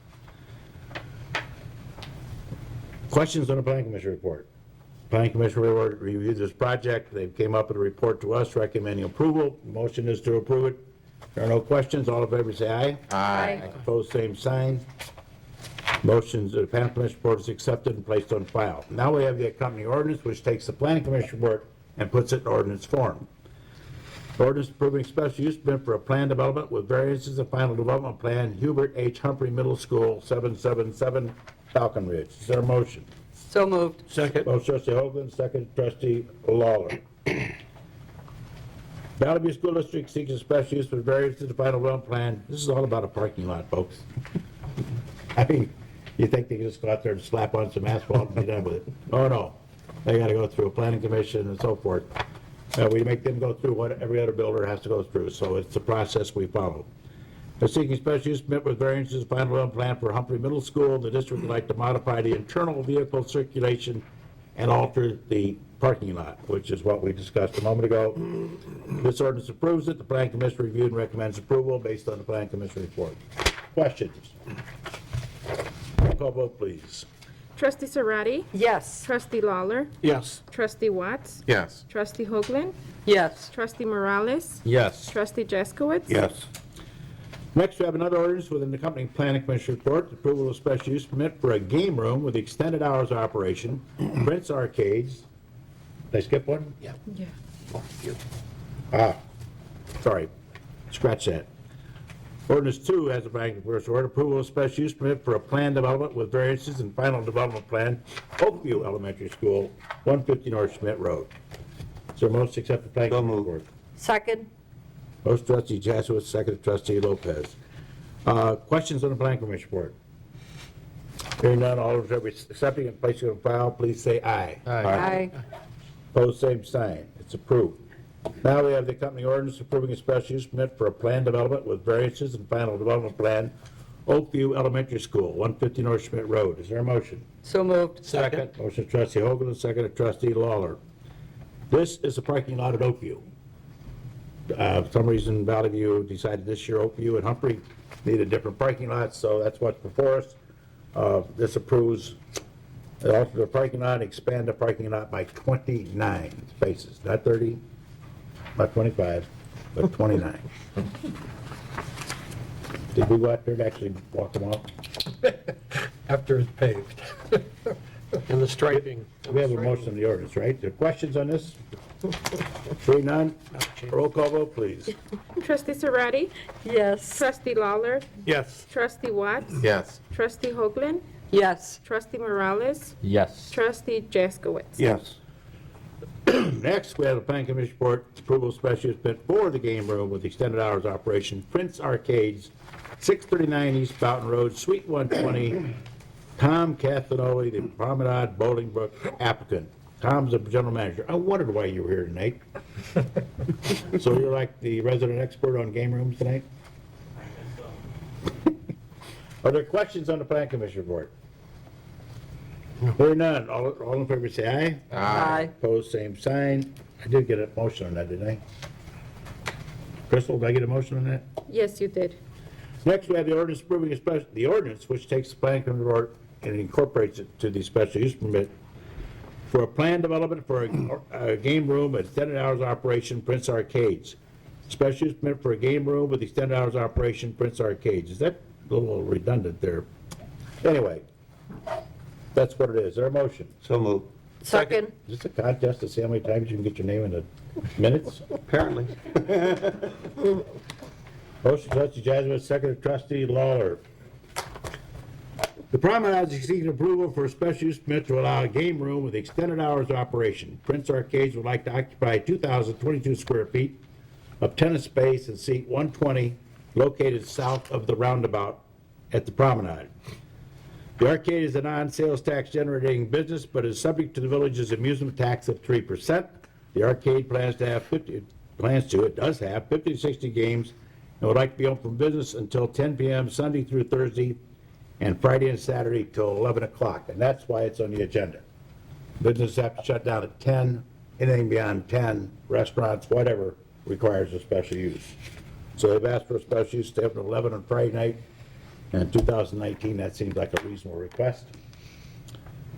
Questions on the planning commission report? Planning commission report reviewed this project. They came up with a report to us recommending approval. Motion is to approve it. There are no questions. All in favor say aye. Aye. Opposed, same sign. Motions, the planning commission report is accepted and placed on file. Now we have the accompanying ordinance, which takes the planning commission report and puts it in ordinance form. Ordinance approving special use permit for a plan development with variances of final development plan, Hubert H. Humphrey Middle School, 777 Falcon Ridge. Is there a motion? So moved. Second. Motion trustee Hoagland, second trustee Lawler. Valley View School District seeks a special use for variance to the final development plan. This is all about a parking lot, folks. I mean, you think they can just go out there and slap on some asphalt and be done with it. Oh, no. They gotta go through a planning commission and so forth. We make them go through what every other builder has to go through, so it's the process we follow. They're seeking special use permit with variances final development plan for Humphrey Middle School. The district would like to modify the internal vehicle circulation and alter the parking lot, which is what we discussed a moment ago. This ordinance approves it. The Plan Commission reviewed and recommends approval based on the Plan Commission report. Questions? Roll call vote, please. Trustee Serrati? Yes. Trustee Lawler? Yes. Trustee Watts? Yes. Trustee Hoagland? Yes. Trustee Morales? Yes. Trustee Jaskowitz? Yes. Next, we have another ordinance with an accompanying Planning Commission report, approval of special use permit for a game room with extended hours of operation, Prince Arcades. Did I skip one? Yeah. Yeah. Sorry, scratch that. Ordinance 2 has a blank first order, approval of special use permit for a plan development with variances and final development plan, Oakview Elementary School, 150 North Schmidt Road. Is there a motion to accept the Planning Commission report? Second. Motion trustee Jaskowitz, second trustee Lopez. Questions on the Planning Commission report? Hearing none, all those in favor of accepting and placing it on file, please say aye. Aye. Opposed, same sign. It's approved. Now we have the accompanying ordinance approving a special use permit for a plan development with variances and final development plan, Oakview Elementary School, 150 North Schmidt Road. Is there a motion? So moved. Second. Motion trustee Hoagland, second of trustee Lawler. This is a parking lot at Oakview. For some reason, Valley View decided this year Oakview and Humphrey needed different parking lots, so that's what's before us. This approves alter the parking lot, expand the parking lot by 29 spaces, not 30, not 25, but 29. Did we go out there and actually walk them off? After it's paved. And the striping. We have a motion on the ordinance, right? There are questions on this? Hearing none, roll call vote, please. Trustee Serrati? Yes. Trustee Lawler? Yes. Trustee Watts? Yes. Trustee Hoagland? Yes. Trustee Morales? Yes. Trustee Jaskowitz? Yes. Next, we have a Planning Commission report, approval of special use permit for the game room with extended hours operation, Prince Arcades, 639 East Fountain Road, Suite 120, Tom Cathanoli, the Promenade Bolingbrook applicant. Tom's the general manager. I wondered why you were here tonight. So you're like the resident expert on game rooms tonight? Are there questions on the Planning Commission report? Hearing none, all in favor say aye. Aye. Opposed, same sign. I did get a motion on that, didn't I? Crystal, did I get a motion on that? Yes, you did. Next, we have the ordinance approving the ordinance which takes the Planning Commission report and incorporates it to the special use permit for a plan development for a game room at extended hours operation, Prince Arcades. Special use permit for a game room with extended hours operation, Prince Arcades. Is that a little redundant there? Anyway, that's what it is. Is there a motion? So moved. Second. Is this a contest to see how many times you can get your name in the minutes? Apparently. Motion trustee Jaskowitz, second of trustee Lawler. The Promenade is seeking approval for a special use permit to allow a game room with extended hours of operation. Prince Arcades would like to occupy 2,022 square feet of tenant space and seat 120 located south of the roundabout at the Promenade. The arcade is a non-sales tax generating business, but is subject to the village's amusement tax of 3%. The arcade plans to have 50 to 60 games and would like to be open for business until 10 p.m. Sunday through Thursday and Friday and Saturday till 11 o'clock, and that's why it's on the agenda. Businesses have to shut down at 10, anything beyond 10, restaurants, whatever, requires a special use. So they've asked for a special use to open at 11 on Friday night, and in 2019, that seems like a reasonable request.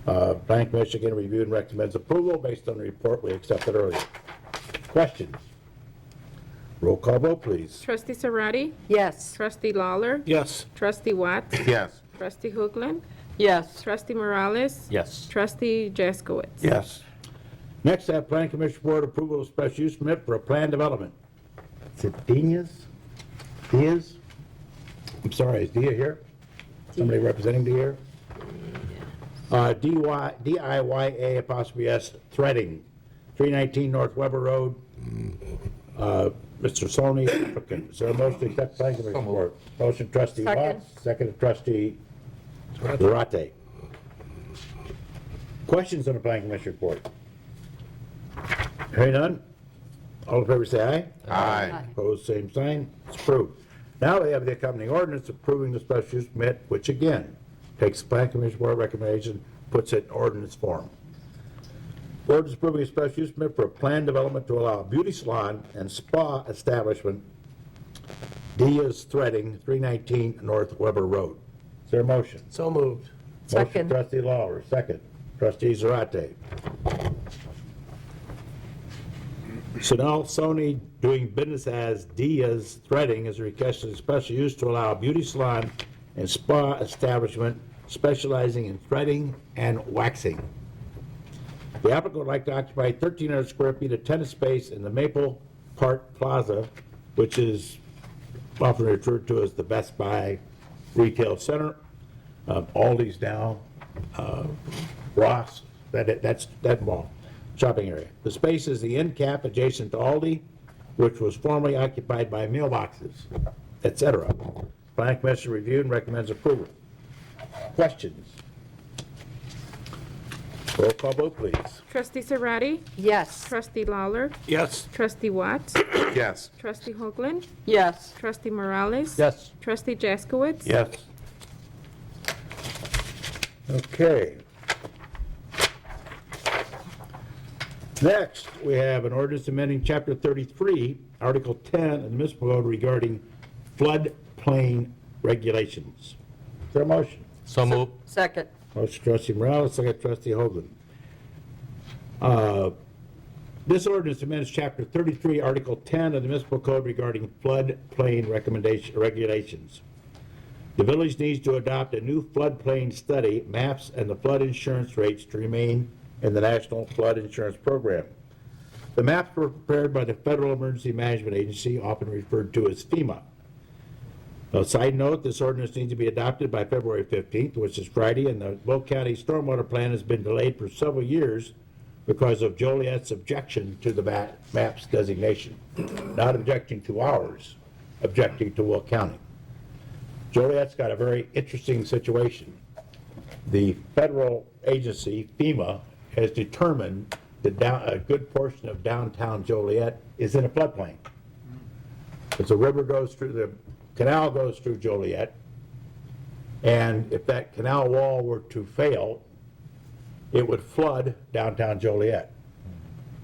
Planning Commission again reviewed and recommends approval based on the report we accepted earlier. Questions? Roll call vote, please. Trustee Serrati? Yes. Trustee Lawler? Yes. Trustee Watts? Yes. Trustee Hoagland? Yes. Trustee Morales? Yes. Trustee Jaskowitz? Yes. Next, I have Planning Commission report approval of special use permit for a plan development. Is it Diaz? Diaz? I'm sorry, is Dia here? Somebody representing Dia here? DIYA apostrophe S threading, 319 North Weber Road. Mr. Sony, applicant. Is there a motion to accept Planning Commission report? Motion trustee Watts, second trustee Durate. Questions on the Planning Commission report? Hearing none? All in favor say aye. Aye. Opposed, same sign. It's approved. Now we have the accompanying ordinance approving the special use permit, which again, takes the plan commission board recommendation, puts it in ordinance form. Ordinance approving a special use permit for a planned development to allow a beauty salon and spa establishment, Dia's Threading, 319 North Weber Road. Is there a motion? So moved. Motion trustee Lawler, second. Trustee Zarate. Chanel Sony doing business as Dia's Threading is requesting a special use to allow a beauty salon and spa establishment specializing in threading and waxing. The applicant would like to occupy 1,300 square feet of tenant space in the Maple Park Plaza, which is often referred to as the Best Buy Retail Center. Aldi's now, Ross, that's that mall, shopping area. The space is the end cap adjacent to Aldi, which was formerly occupied by mailboxes, etc. Planning Commission reviewed and recommends approval. Questions? Roll call vote, please. Trustee Serrati? Yes. Trustee Lawler? Yes. Trustee Watts? Yes. Trustee Hoagland? Yes. Trustee Morales? Yes. Trustee Jaskowitz? Yes. Okay. Next, we have an ordinance amending Chapter 33, Article 10 of the municipal code regarding floodplain regulations. Is there a motion? So moved. Second. Motion trustee Morales, second trustee Hoagland. This ordinance amends Chapter 33, Article 10 of the municipal code regarding floodplain regulations. The village needs to adopt a new floodplain study, maps, and the flood insurance rates to remain in the National Flood Insurance Program. The maps were prepared by the Federal Emergency Management Agency, often referred to as FEMA. A side note, this ordinance needs to be adopted by February 15th, which is Friday, and the Will County Stormwater Plan has been delayed for several years because of Joliet's objection to the maps designation. Not objecting to ours, objecting to Will County. Joliet's got a very interesting situation. The federal agency, FEMA, has determined that a good portion of downtown Joliet is in a floodplain. As the river goes through, the canal goes through Joliet, and if that canal wall were to fail, it would flood downtown Joliet.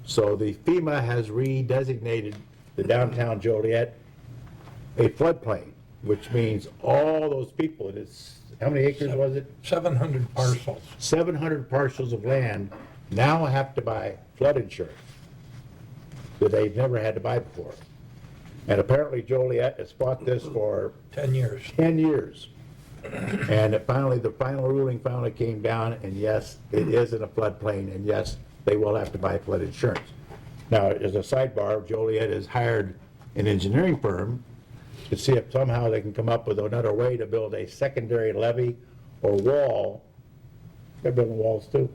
So the FEMA has redesignated the downtown Joliet a floodplain, which means all those people, and it's, how many acres was it? 700 parcels. 700 parcels of land now have to buy flood insurance that they've never had to buy before. And apparently Joliet has fought this for 10 years. 10 years. And the final ruling finally came down, and yes, it is in a floodplain, and yes, they will have to buy flood insurance. Now, as a sidebar, Joliet has hired an engineering firm to see if somehow they can come up with another way to build a secondary levee or wall. They're building walls too.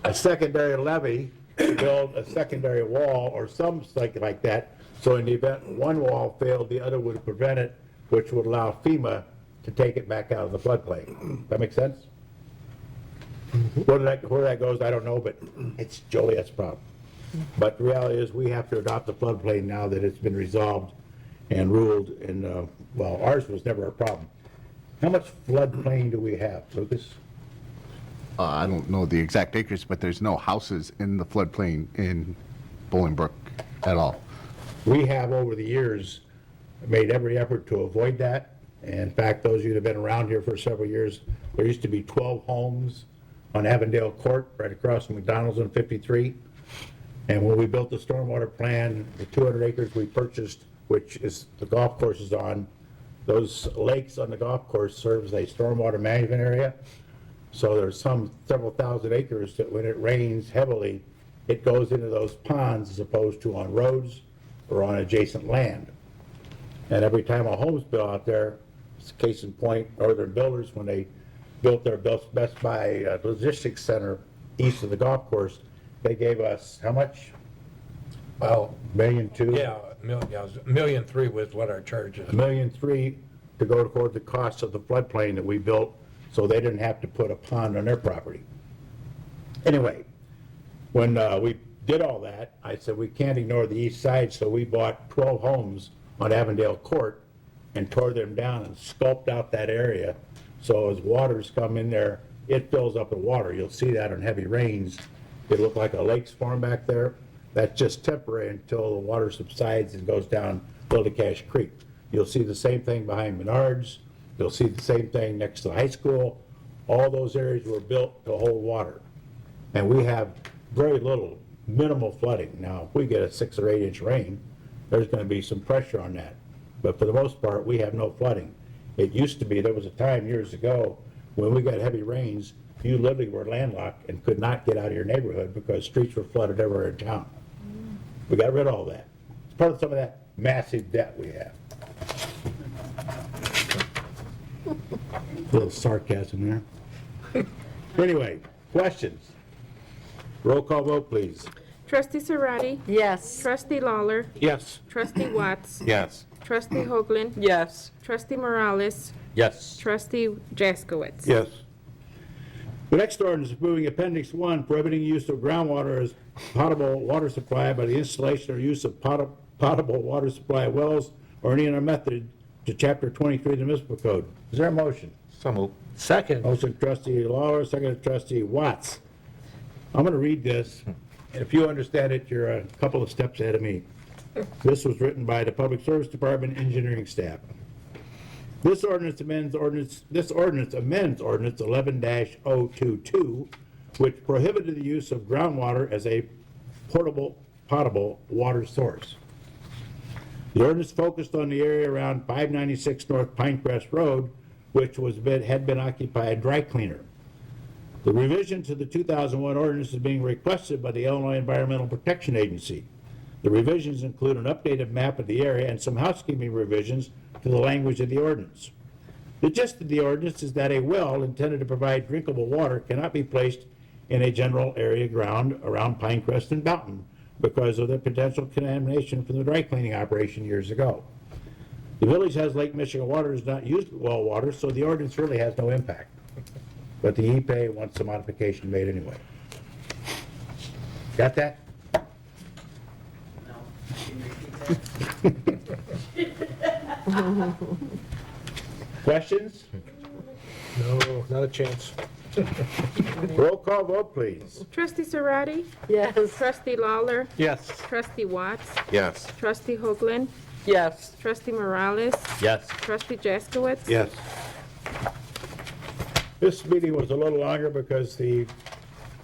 A secondary levee to build a secondary wall or something like that, so in the event one wall failed, the other would prevent it, which would allow FEMA to take it back out of the floodplain. That make sense? Where that goes, I don't know, but it's Joliet's problem. But the reality is, we have to adopt the floodplain now that it's been resolved and ruled, and, well, ours was never a problem. How much floodplain do we have, Lucas? I don't know the exact acres, but there's no houses in the floodplain in Bolingbrook at all. We have, over the years, made every effort to avoid that. And in fact, those of you that have been around here for several years, there used to be 12 homes on Avondale Court, right across from McDonald's on 53. And when we built the stormwater plan, the 200 acres we purchased, which is the golf course is on, those lakes on the golf course serve as a stormwater management area. So there's several thousand acres that when it rains heavily, it goes into those ponds as opposed to on roads or on adjacent land. And every time a home's built out there, case in point, Northern Builders, when they built their Best Buy logistics center east of the golf course, they gave us, how much? Well, $1.2 million? yeah, $1.3 million was what our charge is. $1.3 million to go toward the cost of the floodplain that we built, so they didn't have to put a pond on their property. Anyway, when we did all that, I said, we can't ignore the east side, so we bought 12 homes on Avondale Court and tore them down and sculpted out that area. So as waters come in there, it fills up with water. You'll see that on heavy rains. It looked like a lake's formed back there. That's just temporary until the water subsides and goes down Little Cache Creek. You'll see the same thing behind Menards. You'll see the same thing next to the high school. All those areas were built to hold water. And we have very little, minimal flooding. Now, if we get a 6 or 8 inch rain, there's going to be some pressure on that. But for the most part, we have no flooding. It used to be, there was a time years ago when we got heavy rains, you literally were landlocked and could not get out of your neighborhood because streets were flooded everywhere in town. We got rid of all that. It's part of some of that massive debt we have. A little sarcasm there. Anyway, questions? Roll call vote, please. Trustee Serrati? Yes. Trustee Lawler? Yes. Trustee Watts? Yes. Trustee Hoagland? Yes. Trustee Morales? Yes. Trustee Jaskowitz? Yes. The next ordinance is approving Appendix 1, prohibiting use of groundwater as potable water supply by the installation or use of potable water supply wells or any other method to Chapter 23 of the Municipal Code. Is there a motion? So moved. Second. Motion trustee Lawler, second trustee Watts. I'm going to read this, and if you understand it, you're a couple of steps ahead of me. This was written by the Public Service Department engineering staff. This ordinance amends ordinance 11-022, which prohibited the use of groundwater as a potable water source. The ordinance focused on the area around 596 North Pinecrest Road, which had been occupied dry cleaner. The revision to the 2001 ordinance is being requested by the Illinois Environmental Protection Agency. The revisions include an updated map of the area and some housekeeping revisions to the language of the ordinance. The gist of the ordinance is that a well intended to provide drinkable water cannot be placed in a general area ground around Pinecrest and Boughton because of the potential contamination from the dry cleaning operation years ago. The village has Lake Michigan water, is not used well water, so the ordinance really has no impact. But the EPA wants the modification made anyway. Got that? Questions? No, not a chance. Roll call vote, please. Trustee Serrati? Yes. Trustee Lawler? Yes. Trustee Watts? Yes. Trustee Hoagland? Yes. Trustee Morales? Yes. Trustee Jaskowitz? Yes. This meeting was a little longer because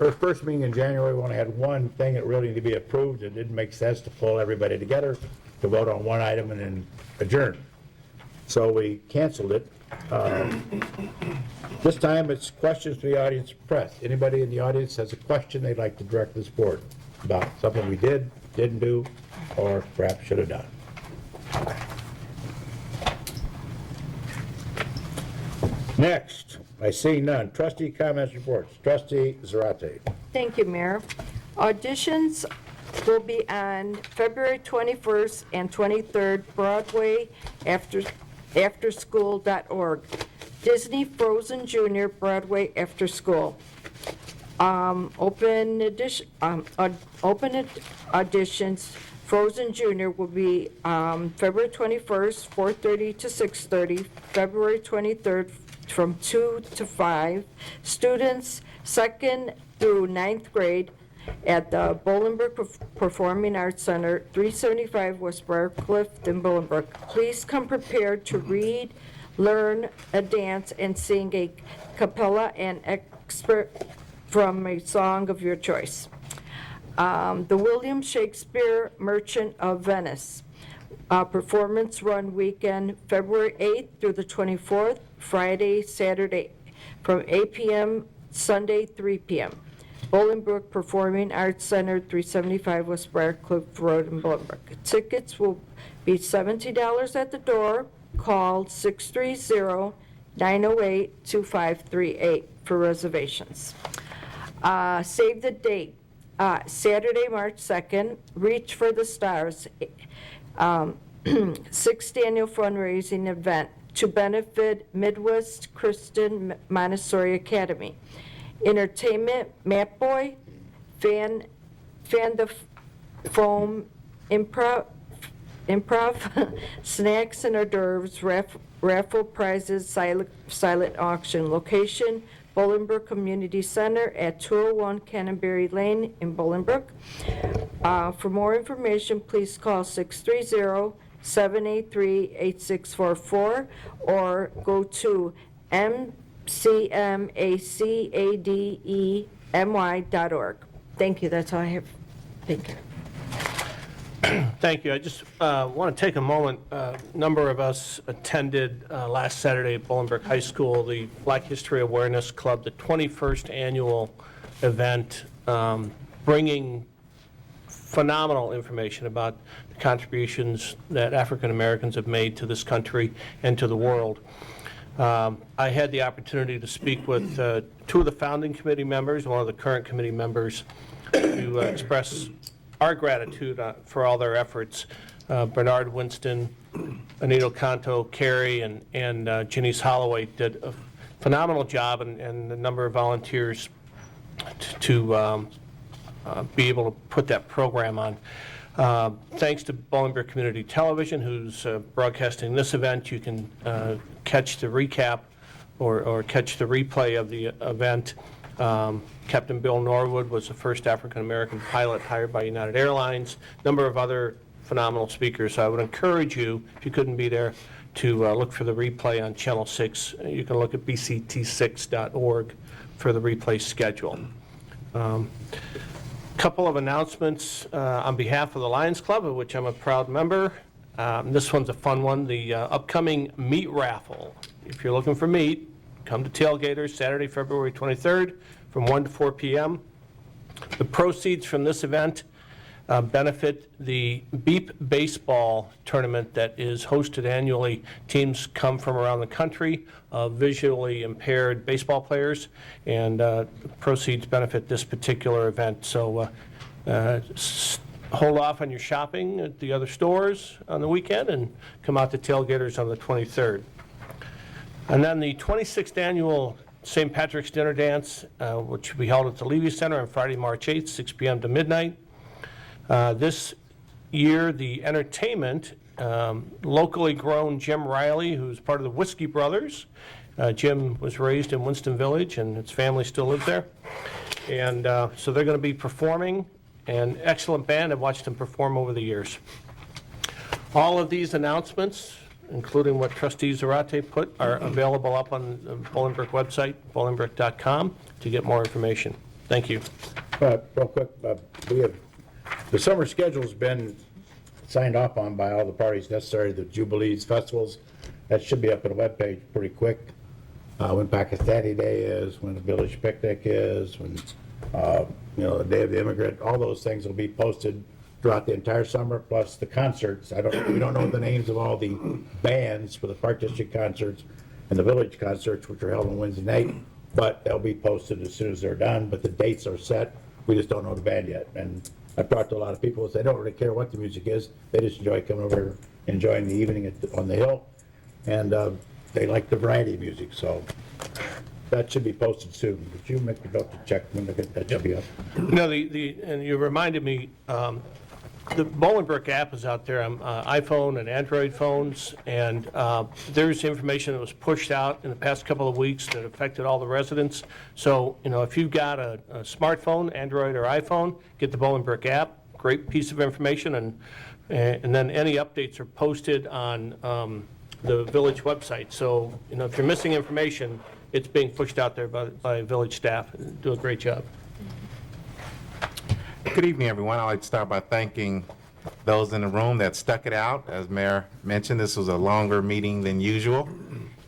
our first meeting in January, we only had one thing that really needed to be approved. It didn't make sense to pull everybody together to vote on one item and then adjourn. So we canceled it. This time it's questions to the audience press. Anybody in the audience has a question they'd like to direct this board about something we did, didn't do, or perhaps should have done. Next, I see none. Trustee comments, reports. Trustee Zarate. Thank you, Mayor. Auditions will be on February 21st and 23rd, Broadway, afterschool.org. Disney Frozen Junior, Broadway After School. Open auditions, Frozen Junior will be February 21st, 4:30 to 6:30, February 23rd, from 2 to 5. Students 2nd through 9th grade at the Bolingbrook Performing Arts Center, 375 West Briarcliff in Bolingbrook. Please come prepared to read, learn, dance, and sing a cappella and expert from a song of your choice. The William Shakespeare Merchant of Venice. Performance run weekend, February 8th through the 24th, Friday, Saturday, from 8 p.m., Sunday, 3 p.m. Bolingbrook Performing Arts Center, 375 West Briarcliff Road in Bolingbrook. Tickets will be $70 at the door. Call 630-908-2538 for reservations. Save the date, Saturday, March 2nd, Reach for the Stars, 6th annual fundraising event to benefit Midwest Christian Montessori Academy. Entertainment, Map Boy, Fan Fan the Foam, Improv, Snacks and Hors d'oeuvres, raffle prizes, silent auction. Location, Bolingbrook Community Center at 201 Canterbury Lane in Bolingbrook. For more information, please call 630-783-8644 or go to mcmacademy.org. Thank you, that's all I have. Thank you. Thank you. I just want to take a moment. A number of us attended last Saturday at Bolingbrook High School, the Black History Awareness Club, the 21st annual event, bringing phenomenal information about the contributions that African Americans have made to this country and to the world. I had the opportunity to speak with two of the founding committee members, one of the current committee members, to express our gratitude for all their efforts. Bernard Winston, Anito Canto, Carey, and Janice Holloway did a phenomenal job, and a number of volunteers to be able to put that program on. Thanks to Bolingbrook Community Television, who's broadcasting this event. You can catch the recap or catch the replay of the event. Captain Bill Norwood was the first African-American pilot hired by United Airlines. A number of other phenomenal speakers. So I would encourage you, if you couldn't be there, to look for the replay on Channel 6. You can look at bct6.org for the replay schedule. Couple of announcements on behalf of the Lions Club, of which I'm a proud member. This one's a fun one, the upcoming meat raffle. If you're looking for meat, come to Tailgaters Saturday, February 23rd from 1 to 4 p.m. The proceeds from this event benefit the Beep Baseball tournament that is hosted annually. Teams come from around the country, visually impaired baseball players, and proceeds benefit this particular event. So hold off on your shopping at the other stores on the weekend and come out to Tailgaters on the 23rd. And then the 26th annual St. Patrick's Dinner Dance, which will be held at the Levy Center on Friday, March 8th, 6 p.m. to midnight. This year, the entertainment, locally grown Jim Riley, who's part of the Whiskey Brothers. Jim was raised in Winston Village, and his family still lives there. And so they're going to be performing, an excellent band. I've watched them perform over the years. All of these announcements, including what Trustee Zarate put, are available up on the Bolingbrook website, bolingbrook.com, to get more information. Thank you. Real quick, the summer schedule's been signed off on by all the parties necessary, the Jubilees, festivals. That should be up on the webpage pretty quick. When Pakistani Day is, when the Village Picnic is, when the Day of the Immigrant, all those things will be posted throughout the entire summer, plus the concerts. We don't know the names of all the bands for the Park District concerts and the Village concerts, which are held on Wednesday night, but they'll be posted as soon as they're done, but the dates are set. We just don't know the band yet. And I've talked to a lot of people, they don't really care what the music is. They just enjoy coming over, enjoying the evening on the hill, and they like the variety of music, so that should be posted soon. But you make a note to check when that should be up. No, and you reminded me, the Bolingbrook app is out there on iPhone and Android phones, and there's information that was pushed out in the past couple of weeks that affected all the residents. So, if you've got a smartphone, Android or iPhone, get the Bolingbrook app. Great piece of information, and then any updates are posted on the village website. So, if you're missing information, it's being pushed out there by village staff. Do a great job. Good evening, everyone. I'd like to start by thanking those in the room that stuck it out. As Mayor mentioned, this was a longer meeting than usual,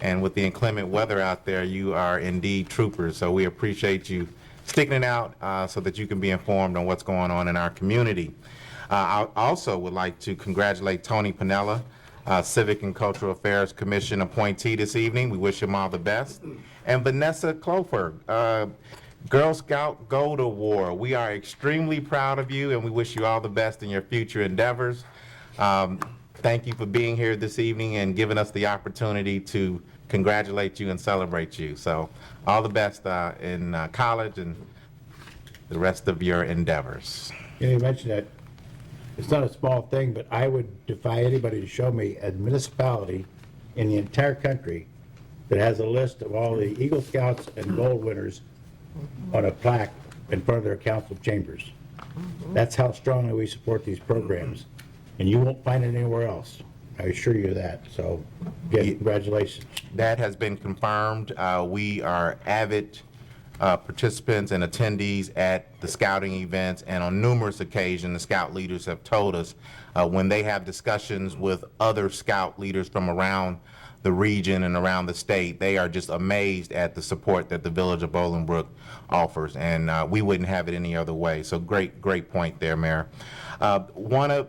and with the inclement weather out there, you are indeed troopers. So we appreciate you sticking it out so that you can be informed on what's going on in our community. I also would like to congratulate Tony Piniella, Civic and Cultural Affairs Commission appointee this evening. We wish him all the best. And Vanessa Clofer, Girl Scout Gold Award. We are extremely proud of you, and we wish you all the best in your future endeavors. Thank you for being here this evening and giving us the opportunity to congratulate you and celebrate you. So all the best in college and the rest of your endeavors. You mentioned that it's not a small thing, but I would defy anybody to show me a municipality in the entire country that has a list of all the Eagle Scouts and Gold winners on a plaque in front of their council chambers. That's how strongly we support these programs, and you won't find it anywhere else. I assure you that. So, again, congratulations. That has been confirmed. We are avid participants and attendees at the scouting events, and on numerous occasions, the scout leaders have told us when they have discussions with other scout leaders from around the region and around the state, they are just amazed at the support that the Village of Bolingbrook offers, and we wouldn't have it any other way. So great point there, Mayor. Want to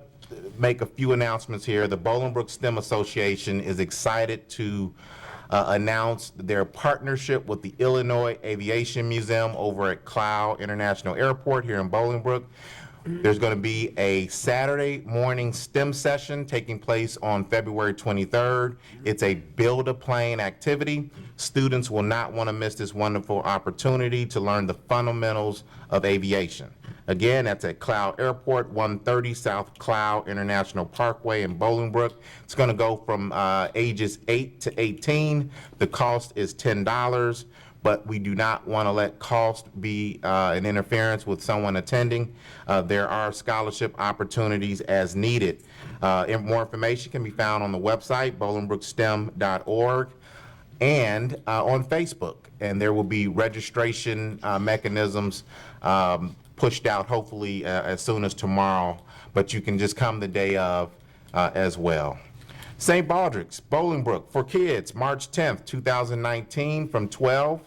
make a few announcements here. The Bolingbrook STEM Association is excited to announce their partnership with the Illinois Aviation Museum over at Cloud International Airport here in Bolingbrook. There's going to be a Saturday morning STEM session taking place on February 23rd. It's a build-a-plane activity. Students will not want to miss this wonderful opportunity to learn the fundamentals of aviation. Again, that's at Cloud Airport, 130 South Cloud International Parkway in Bolingbrook. It's going to go from ages 8 to 18. The cost is $10, but we do not want to let cost be an interference with someone attending. There are scholarship opportunities as needed. More information can be found on the website, bolingbrookSTEM.org, and on Facebook. And there will be registration mechanisms pushed out hopefully as soon as tomorrow, but you can just come the day of as well. St. Baldrick's, Bolingbrook for kids, March 10th, 2019 from 12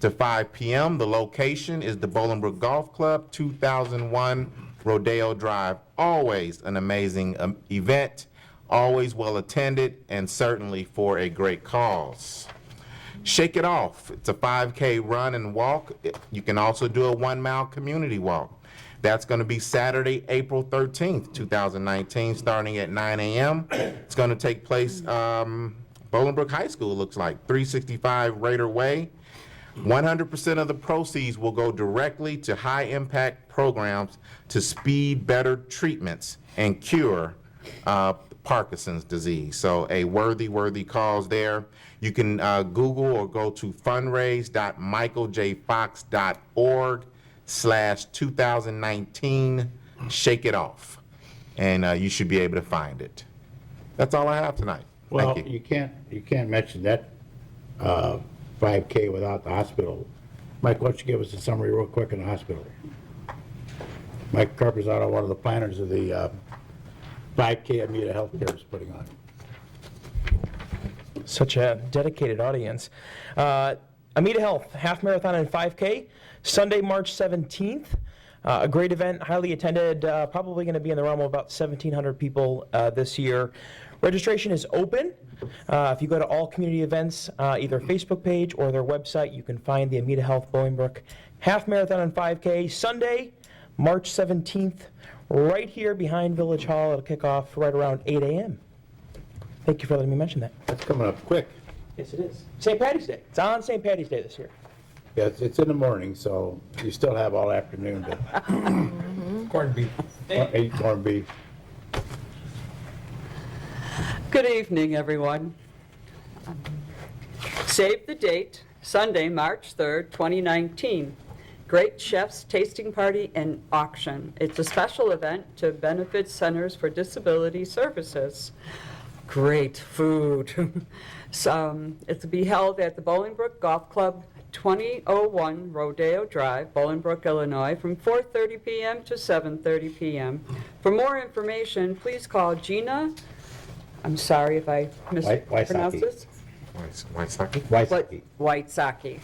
to 5 p.m. The location is the Bolingbrook Golf Club, 2001 Rodeo Drive. Always an amazing event, always well attended, and certainly for a great cause. Shake It Off. It's a 5K run and walk. You can also do a 1-mile community walk. That's going to be Saturday, April 13th, 2019, starting at 9 a.m. It's going to take place Bolingbrook High School, looks like, 365 Raider Way. 100% of the proceeds will go directly to high-impact programs to speed better treatments and cure Parkinson's disease. So a worthy cause there. You can Google or go to fundraise.michaeljfox.org/2019 Shake It Off, and you should be able to find it. That's all I have tonight. Well, Thank you. you can't mention that 5K without the hospital. Mike, why don't you give us a summary real quick on the hospital? Mike Carpezano, one of the planners of the 5K Amita Healthcare is putting on. Such a dedicated audience. Amita Health, half marathon and 5K, Sunday, March 17th. A great event, highly attended, probably going to be in the realm of about 1,700 people this year. Registration is open. If you go to all community events, either Facebook page or their website, you can find the Amita Health Bolingbrook half marathon and 5K, Sunday, March 17th, right here behind Village Hall. It'll kick off right around 8 a.m. Thank you for letting me mention that. That's coming up quick. Yes, it is. St. Patty's Day. It's on St. Patty's Day this year. Yeah, it's in the morning, so you still have all afternoon to Corned beef. eat corned beef. Good evening, everyone. Save the date, Sunday, March 3rd, 2019. Great Chefs Tasting Party and Auction. It's a special event to benefit Centers for Disability Services. Great food. So, it's to be held at the Bolingbrook Golf Club, 2001 Rodeo Drive, Bolingbrook, Illinois, from 4:30 p.m. to 7:30 p.m. For more information, please call Gina. I'm sorry if I mispronounced this. Whitesaki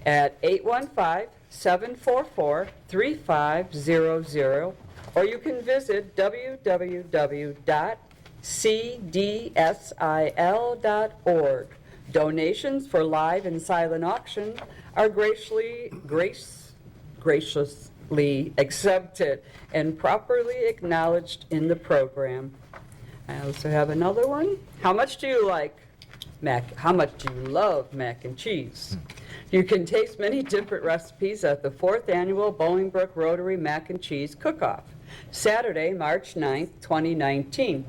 at 815-744-3500, or you can visit www.cdsil.org. Donations for live and silent auction are graciously accepted and properly acknowledged in the program. I also have another one. How much do you like How much do you love mac and cheese? You can taste many different recipes at the 4th Annual Bolingbrook Rotary Mac and Cheese Cook-Off, Saturday, March 9th, 2019,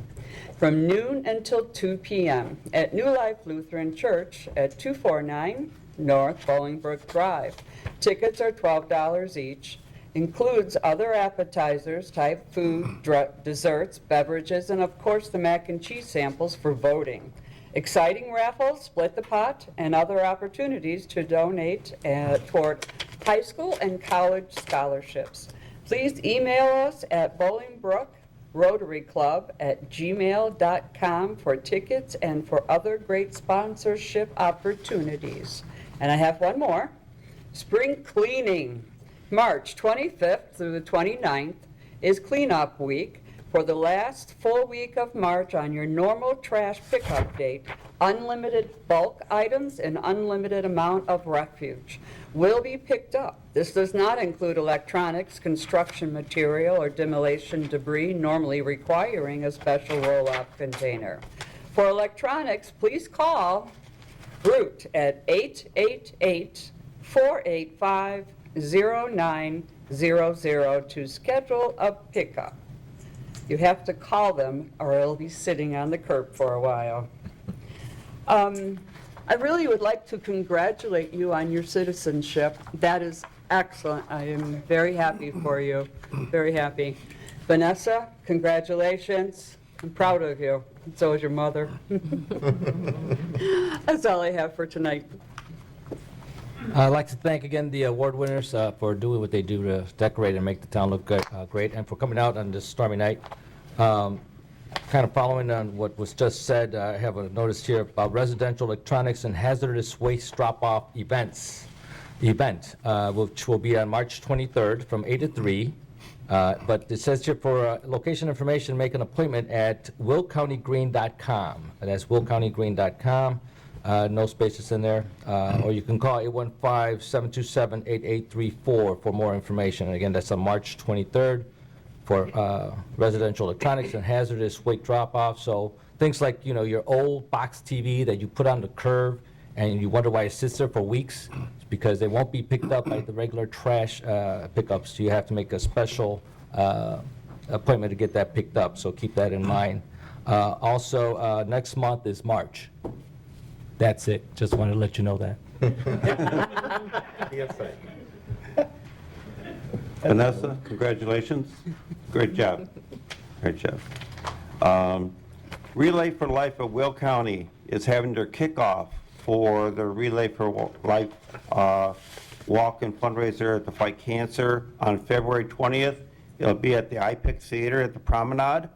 from noon until 2 p.m. at New Life Lutheran Church at 249 North Bolingbrook Drive. Tickets are $12 each. Includes other appetizers, type food, desserts, beverages, and of course the mac and cheese samples for voting. Exciting raffles, split the pot, and other opportunities to donate toward high school and college scholarships. Please email us at bolingbrookrotaryclub@gmail.com for tickets and for other great sponsorship opportunities. And I have one more. Spring cleaning. March 25th through the 29th is cleanup week. For the last full week of March on your normal trash pickup date, unlimited bulk items and unlimited amount of refuge will be picked up. This does not include electronics, construction material, or demolition debris normally requiring a special roll-off container. For electronics, please call Root at 888-485-0900 to schedule a pickup. You have to call them or it'll be sitting on the curb for a while. I really would like to congratulate you on your citizenship. That is excellent. I am very happy for you, very happy. Vanessa, congratulations. I'm proud of you. And so is your mother. That's all I have for tonight. I'd like to thank again the award winners for doing what they do to decorate and make the town look good, great, and for coming out on this stormy night. Kind of following on what was just said, I have a notice here about residential electronics and hazardous waste drop-off event, which will be on March 23rd from 8 to 3. But it says here for location information, make an appointment at willcountygreen.com. That's willcountygreen.com. No spaces in there. Or you can call 815-727-8834 for more information. And again, that's on March 23rd for residential electronics and hazardous waste drop-off. So things like, you know, your old box TV that you put on the curb and you wonder why it sits there for weeks. It's because they won't be picked up by the regular trash pickups. So you have to make a special appointment to get that picked up. So keep that in mind. Also, next month is March. That's it. Just wanted to let you know that. Vanessa, congratulations. Great job. Great job. Relay for Life of Will County is having their kickoff for the Relay for Life walk and fundraiser to fight cancer on February 20th. It'll be at the IPIC Theater at the Promenade.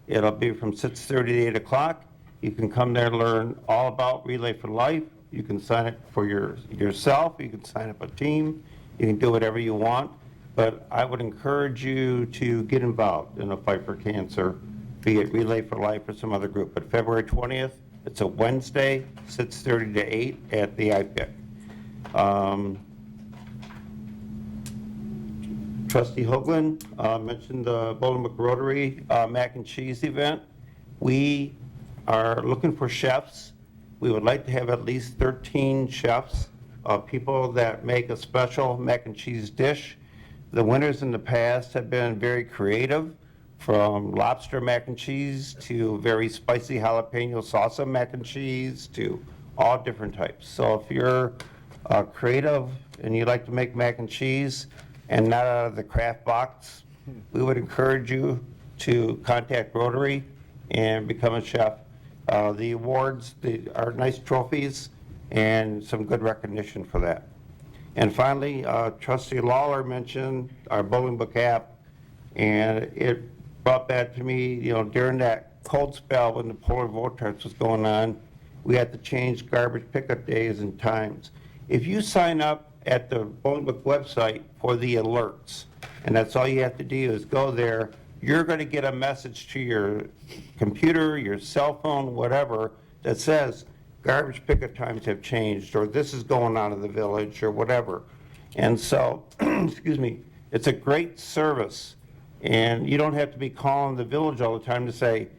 It'll be from 6:30 to 8 o'clock. You can come there and learn all about Relay for Life. You can sign up for yourself. You can sign up a team. You can do whatever you want. But I would encourage you to get involved in the fight for cancer, be it Relay for Life or some other group. But February 20th, it's a Wednesday, 6:30 to 8 at the IPIC. Trustee Hoagland mentioned the Bolingbrook Rotary mac and cheese event. We are looking for chefs. We would like to have at least 13 chefs, people that make a special mac and cheese dish. The winners in the past have been very creative, from lobster mac and cheese to very spicy jalapeno salsa mac and cheese to all different types. So if you're creative and you like to make mac and cheese and not out of the craft box, we would encourage you to contact Rotary and become a chef. The awards are nice trophies and some good recognition for that. And finally, Trustee Lawler mentioned our Bolingbrook app, and it brought back to me, you know, during that cold spell when the polar vortex was going on, we had to change garbage pickup days and times. If you sign up at the Bolingbrook website for the alerts, and that's all you have to do is go there, you're going to get a message to your computer, your cell phone, whatever, that says garbage pickup times have changed, or this is going on in the village, or whatever. And so, excuse me, it's a great service, and you don't have to be calling the village all the time to say,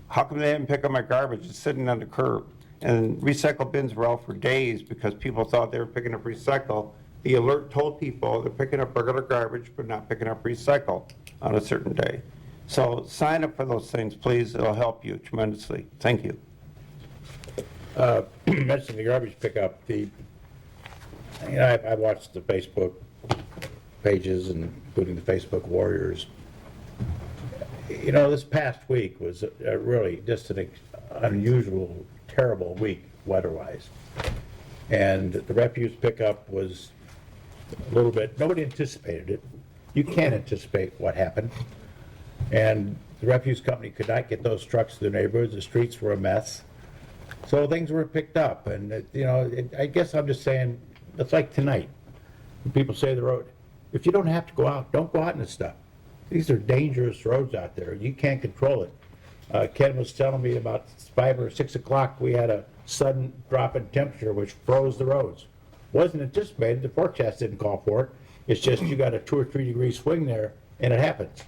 how come they didn't pick up my garbage? It's sitting on the curb. and recycle bins were out for days because people thought they were picking up recycle. The alert told people they're picking up regular garbage but not picking up recycle on a certain day. So sign up for those things, please. It'll help you tremendously. Thank you. Mentioning the garbage pickup, I watched the Facebook pages, including the Facebook Warriors. This past week was really just an unusual, terrible week weather-wise. And the refuse pickup was a little bit, nobody anticipated it. You can't anticipate what happened. And the refuse company could not get those trucks to the neighborhoods. The streets were a mess. So things were picked up. And, I guess I'm just saying, it's like tonight. When people say the road, if you don't have to go out, don't go out in this stuff. These are dangerous roads out there. You can't control it. Ken was telling me about 5 or 6 o'clock, we had a sudden drop in temperature which froze the roads. Wasn't anticipated. The forecast didn't call for it. It's just you got a 2 or 3 degree swing there, and it happens.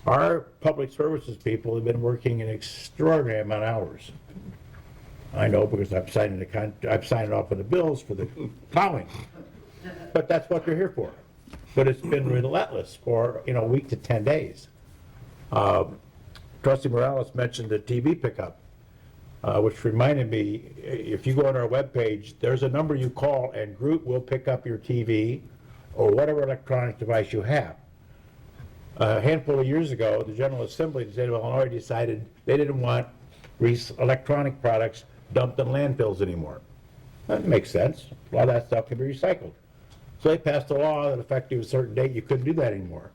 Our public services people have been working an extraordinary amount of hours. I know because I'm signing off on the bills for the plowing. But that's what they're here for. But it's been relentless for, a week to 10 days. Trustee Morales mentioned the TV pickup, which reminded me, if you go on our webpage, there's a number you call and Groot will pick up your TV or whatever electronic device you have. A handful of years ago, the General Assembly of the state of Illinois decided they didn't want electronic products dumped in landfills anymore. That makes sense. A lot of that stuff can be recycled. So they passed a law that effective a certain date, you couldn't do that anymore.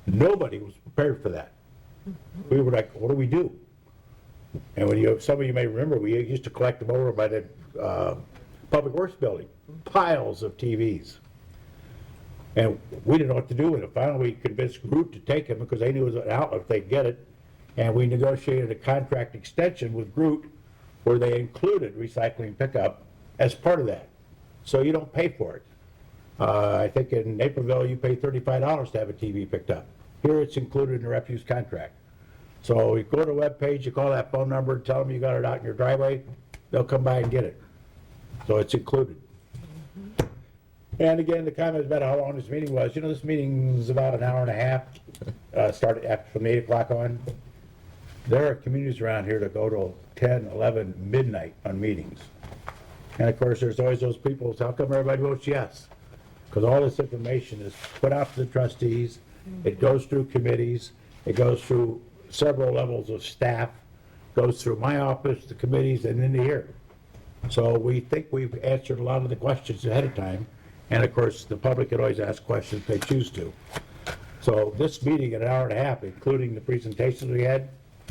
Nobody was prepared for that. We were like, what do we do? And some of you may remember, we used to collect them over by the Public Works building, piles of TVs. And we didn't know what to do with it. Finally, we convinced Groot to take them because they knew it was an outlet if they'd get it. And we negotiated a contract extension with Groot where they included recycling pickup as part of that. So you don't pay for it. I think in Naperville, you pay $35 to have a TV picked up. Here, it's included in the refuse contract. So you go to the webpage, you call that phone number, tell them you got it out in your driveway, they'll come by and get it. So it's included. And again, the comment about how long this meeting was. This meeting's about an hour and a half, started from 8 o'clock on. There are communities around here that go till 10, 11, midnight on meetings. And of course, there's always those people, how come everybody votes yes? Because all this information is put out to the trustees, it goes through committees, it goes through several levels of staff, goes through my office, the committees, and into here. So we think we've answered a lot of the questions ahead of time, and of course, the public can always ask questions if they choose to. So this meeting, an hour and a half, including the presentations we had,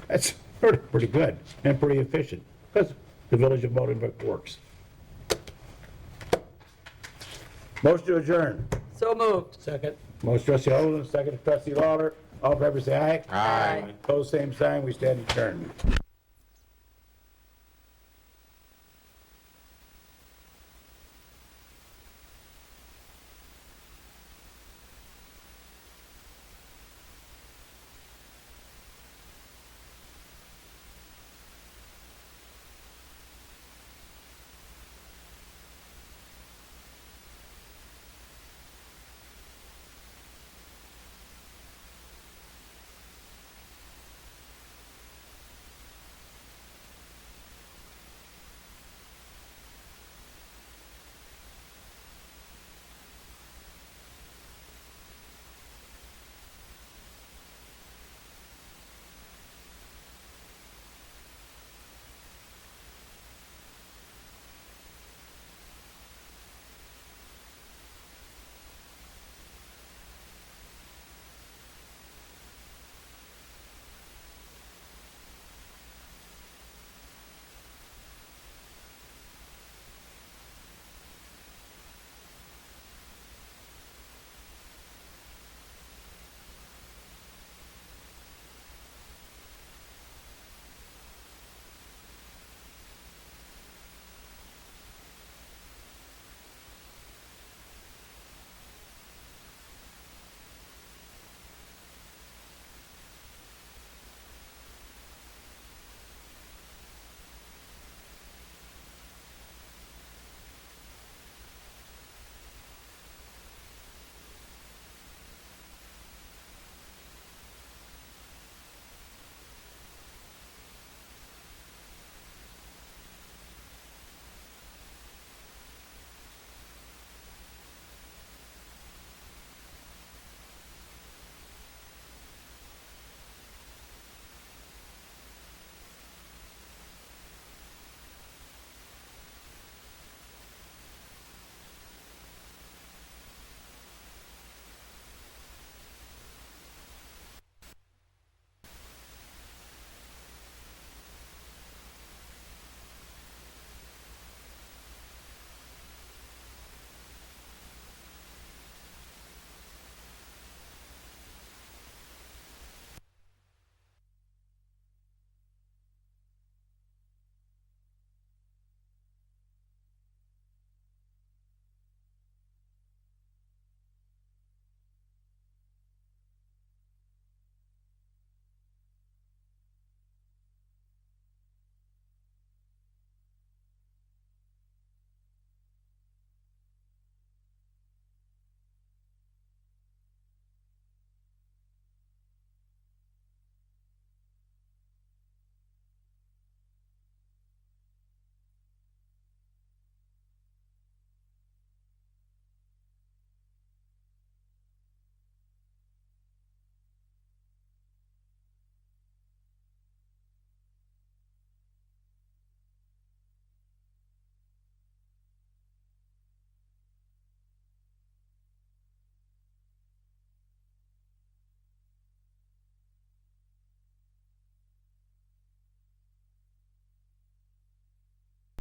that's pretty good and pretty efficient, because the Village of Bolingbrook works. Motion to adjourn. So moved. Second. Motion trustee Holden, second trustee Lawler. All in favor say aye. Aye. Opposed, same sign. We stand adjourned.